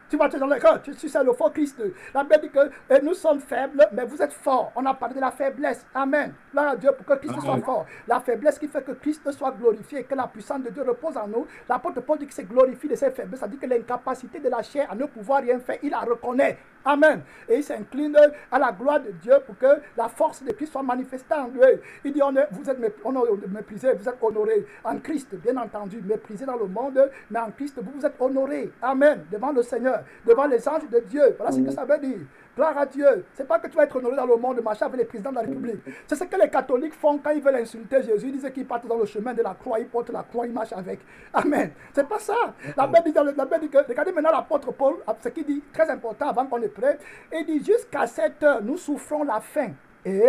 Tu vas te dans l'erreur. Tu sais le faux Christ. La Bible dit que nous sommes faibles, mais vous êtes forts. On a parlé de la faiblesse. Amen. Gloire à Dieu pour que Christ soit fort. La faiblesse qui fait que Christ soit glorifié et que la puissance de Dieu repose en nous. L'apôtre Paul dit que c'est glorifié de ses faiblesses. Ça dit que l'incapacité de la chair à ne pouvoir rien faire, il la reconnaît. Amen. Et il s'incline à la gloire de Dieu pour que la force de Christ soit manifestée en lui. Il dit, vous êtes méprisés, vous êtes honorés en Christ, bien entendu, méprisés dans le monde, mais en Christ, vous êtes honorés. Amen. Devant le Seigneur, devant les anges de Dieu. Voilà ce que ça veut dire. Gloire à Dieu. C'est pas que tu vas être honoré dans le monde, marcher avec les présidents de la République. C'est ce que les catholiques font quand ils veulent insulter Jésus. Ils disent qu'ils partent dans le chemin de la croix, ils portent la croix, ils marchent avec. Amen. C'est pas ça. La Bible dit que, regardez maintenant l'apôtre Paul, ce qu'il dit, très important avant qu'on ait prêt. Il dit, jusqu'à cette heure, nous souffrons la faim. Et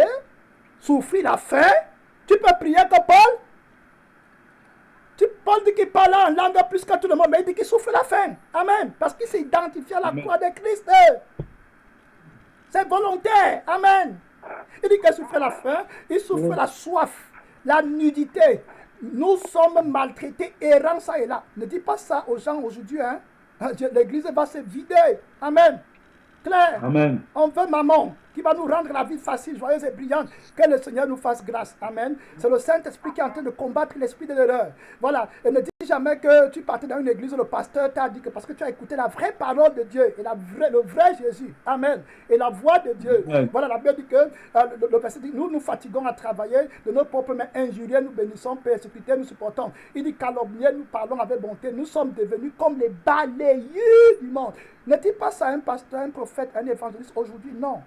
souffrir la faim, tu peux prier comme Paul. Paul dit qu'il parle en langue plus que tout le monde, mais il dit qu'il souffre la faim. Amen. Parce qu'il s'est identifié à la croix de Christ. C'est volontaire. Amen. Il dit qu'il souffre la faim, il souffre la soif, la nudité. Nous sommes maltraités, errants ça et là. Ne dis pas ça aux gens aujourd'hui. Hein. L'église va se vider. Amen. Claire. Amen. On veut maman qui va nous rendre la vie facile, joyeuse et brillante. Que le Seigneur nous fasse grâce. Amen. C'est le Saint-Esprit qui est en train de combattre l'esprit de l'erreur. Voilà. Et ne dis jamais que tu partais dans une église, le pasteur t'a dit que parce que tu as écouté la vraie parole de Dieu et le vrai Jésus. Amen. Et la voix de Dieu. Amen. Voilà, la Bible dit que le verset dit, nous nous fatiguons à travailler, de nos propres mains injuriés, nous bénissons, persécutés, nous supportons. Il dit calomniés, nous parlons avec bonté. Nous sommes devenus comme les balayeurs du monde. Ne dis pas ça à un pasteur, un prophète, un évangéliste aujourd'hui, non.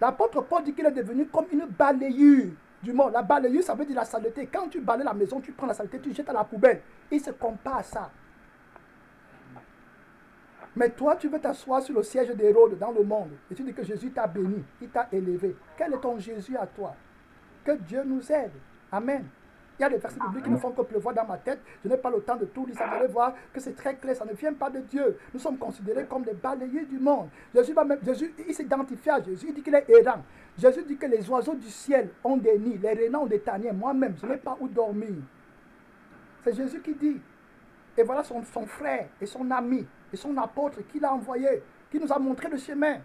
L'apôtre Paul dit qu'il est devenu comme une balayure du monde. La balayure, ça veut dire la saleté. Quand tu balayes la maison, tu prends la saleté, tu jettes à la poubelle. Il se compare à ça. Mais toi, tu veux t'asseoir sur le siège d'Hérode dans le monde. Et tu dis que Jésus t'a béni, il t'a élevé. Quel est ton Jésus à toi? Que Dieu nous aide. Amen. Il y a des versets bibliques qui ne font que pleuvoir dans ma tête. Je n'ai pas le temps de tout lire. Vous allez voir que c'est très clair. Ça ne vient pas de Dieu. Nous sommes considérés comme des balayeurs du monde. Jésus, il s'identifie à Jésus. Il dit qu'il est errant. Jésus dit que les oiseaux du ciel ont des nids. Les renards ont des taniers. Moi-même, je n'ai pas où dormir. C'est Jésus qui dit. Et voilà son frère et son ami et son apôtre qui l'a envoyé, qui nous a montré le chemin.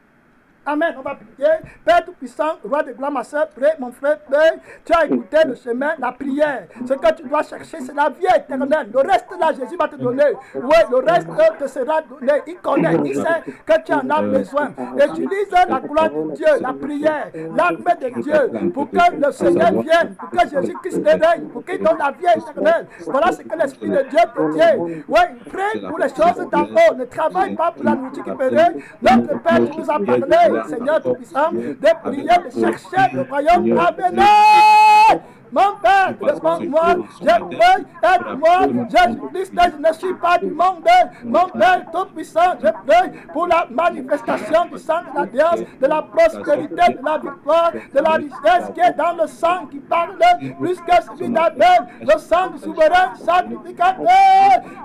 Amen. On va prier. Père Tout-Puissant, Roi de gloire, ma soeur, prie, mon frère, prie. Tu as écouté le chemin, la prière. Ce que tu dois chercher, c'est la vie éternelle. Le reste, là, Jésus va te donner. Oui, le reste te sera donné. Il connaît, il sait que tu en as besoin. Utilise la gloire de Dieu, la prière, l'armée de Dieu, pour que le Seigneur vienne, pour que Jésus-Christ te règne, pour qu'il donne la vie éternelle. Voilà ce que l'Esprit de Dieu te dit. Oui, prie pour les choses d'en haut. Ne travaille pas pour la nourriture qui périt. Notre Père, tu nous as parlé. Seigneur Tout-Puissant, de prier, de chercher le royaume à venir. Mon Père, réponds-moi, je prie, aide-moi, Jésus-Christ, je ne suis pas du monde. Mon Père Tout-Puissant, je prie pour la manifestation du sang de l'alliance, de la prospérité, de la victoire, de la richesse qui est dans le sang qui parle plus que celui d'Abel, le sang du souverain sacrificateur.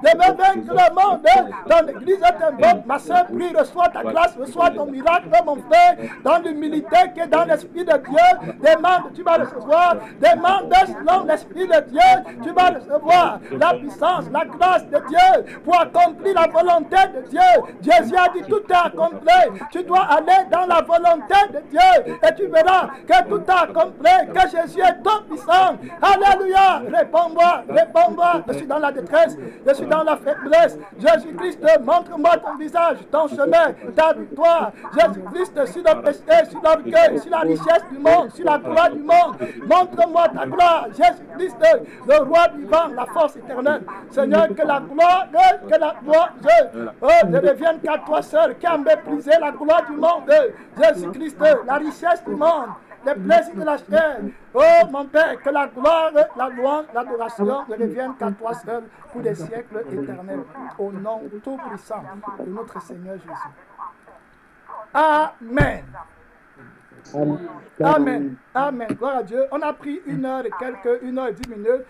Je veux vaincre le monde. Dans l'église, t'invoque, ma soeur, prie, reçois ta grâce, reçois ton miracle, mon frère, dans l'humilité qui est dans l'Esprit de Dieu. Demande, tu vas recevoir, demande selon l'Esprit de Dieu, tu vas recevoir la puissance, la grâce de Dieu pour accomplir la volonté de Dieu. Jésus a dit tout est accompli. Tu dois aller dans la volonté de Dieu et tu verras que tout est accompli, que Jésus est tout puissant. Alléluia. Réponds-moi, réponds-moi. Je suis dans la détresse, je suis dans la faiblesse. Jésus-Christ, montre-moi ton visage, ton chemin, ta victoire. Jésus-Christ, sur le péché, sur l'orgueil, sur la richesse du monde, sur la gloire du monde. Montre-moi ta gloire, Jésus-Christ, le roi vivant, la force éternelle. Seigneur, que la gloire, je revienne qu'à toi seul, qui a méprisé la gloire du monde. Jésus-Christ, la richesse du monde, les plaisirs de la chair. Oh mon Père, que la gloire, la louange, l'adoration ne reviennent qu'à toi seul pour des siècles éternels. Au nom tout puissant de notre Seigneur Jésus. Amen. Amen. Amen. Gloire à Dieu. On a pris 1 heure et 10 minutes.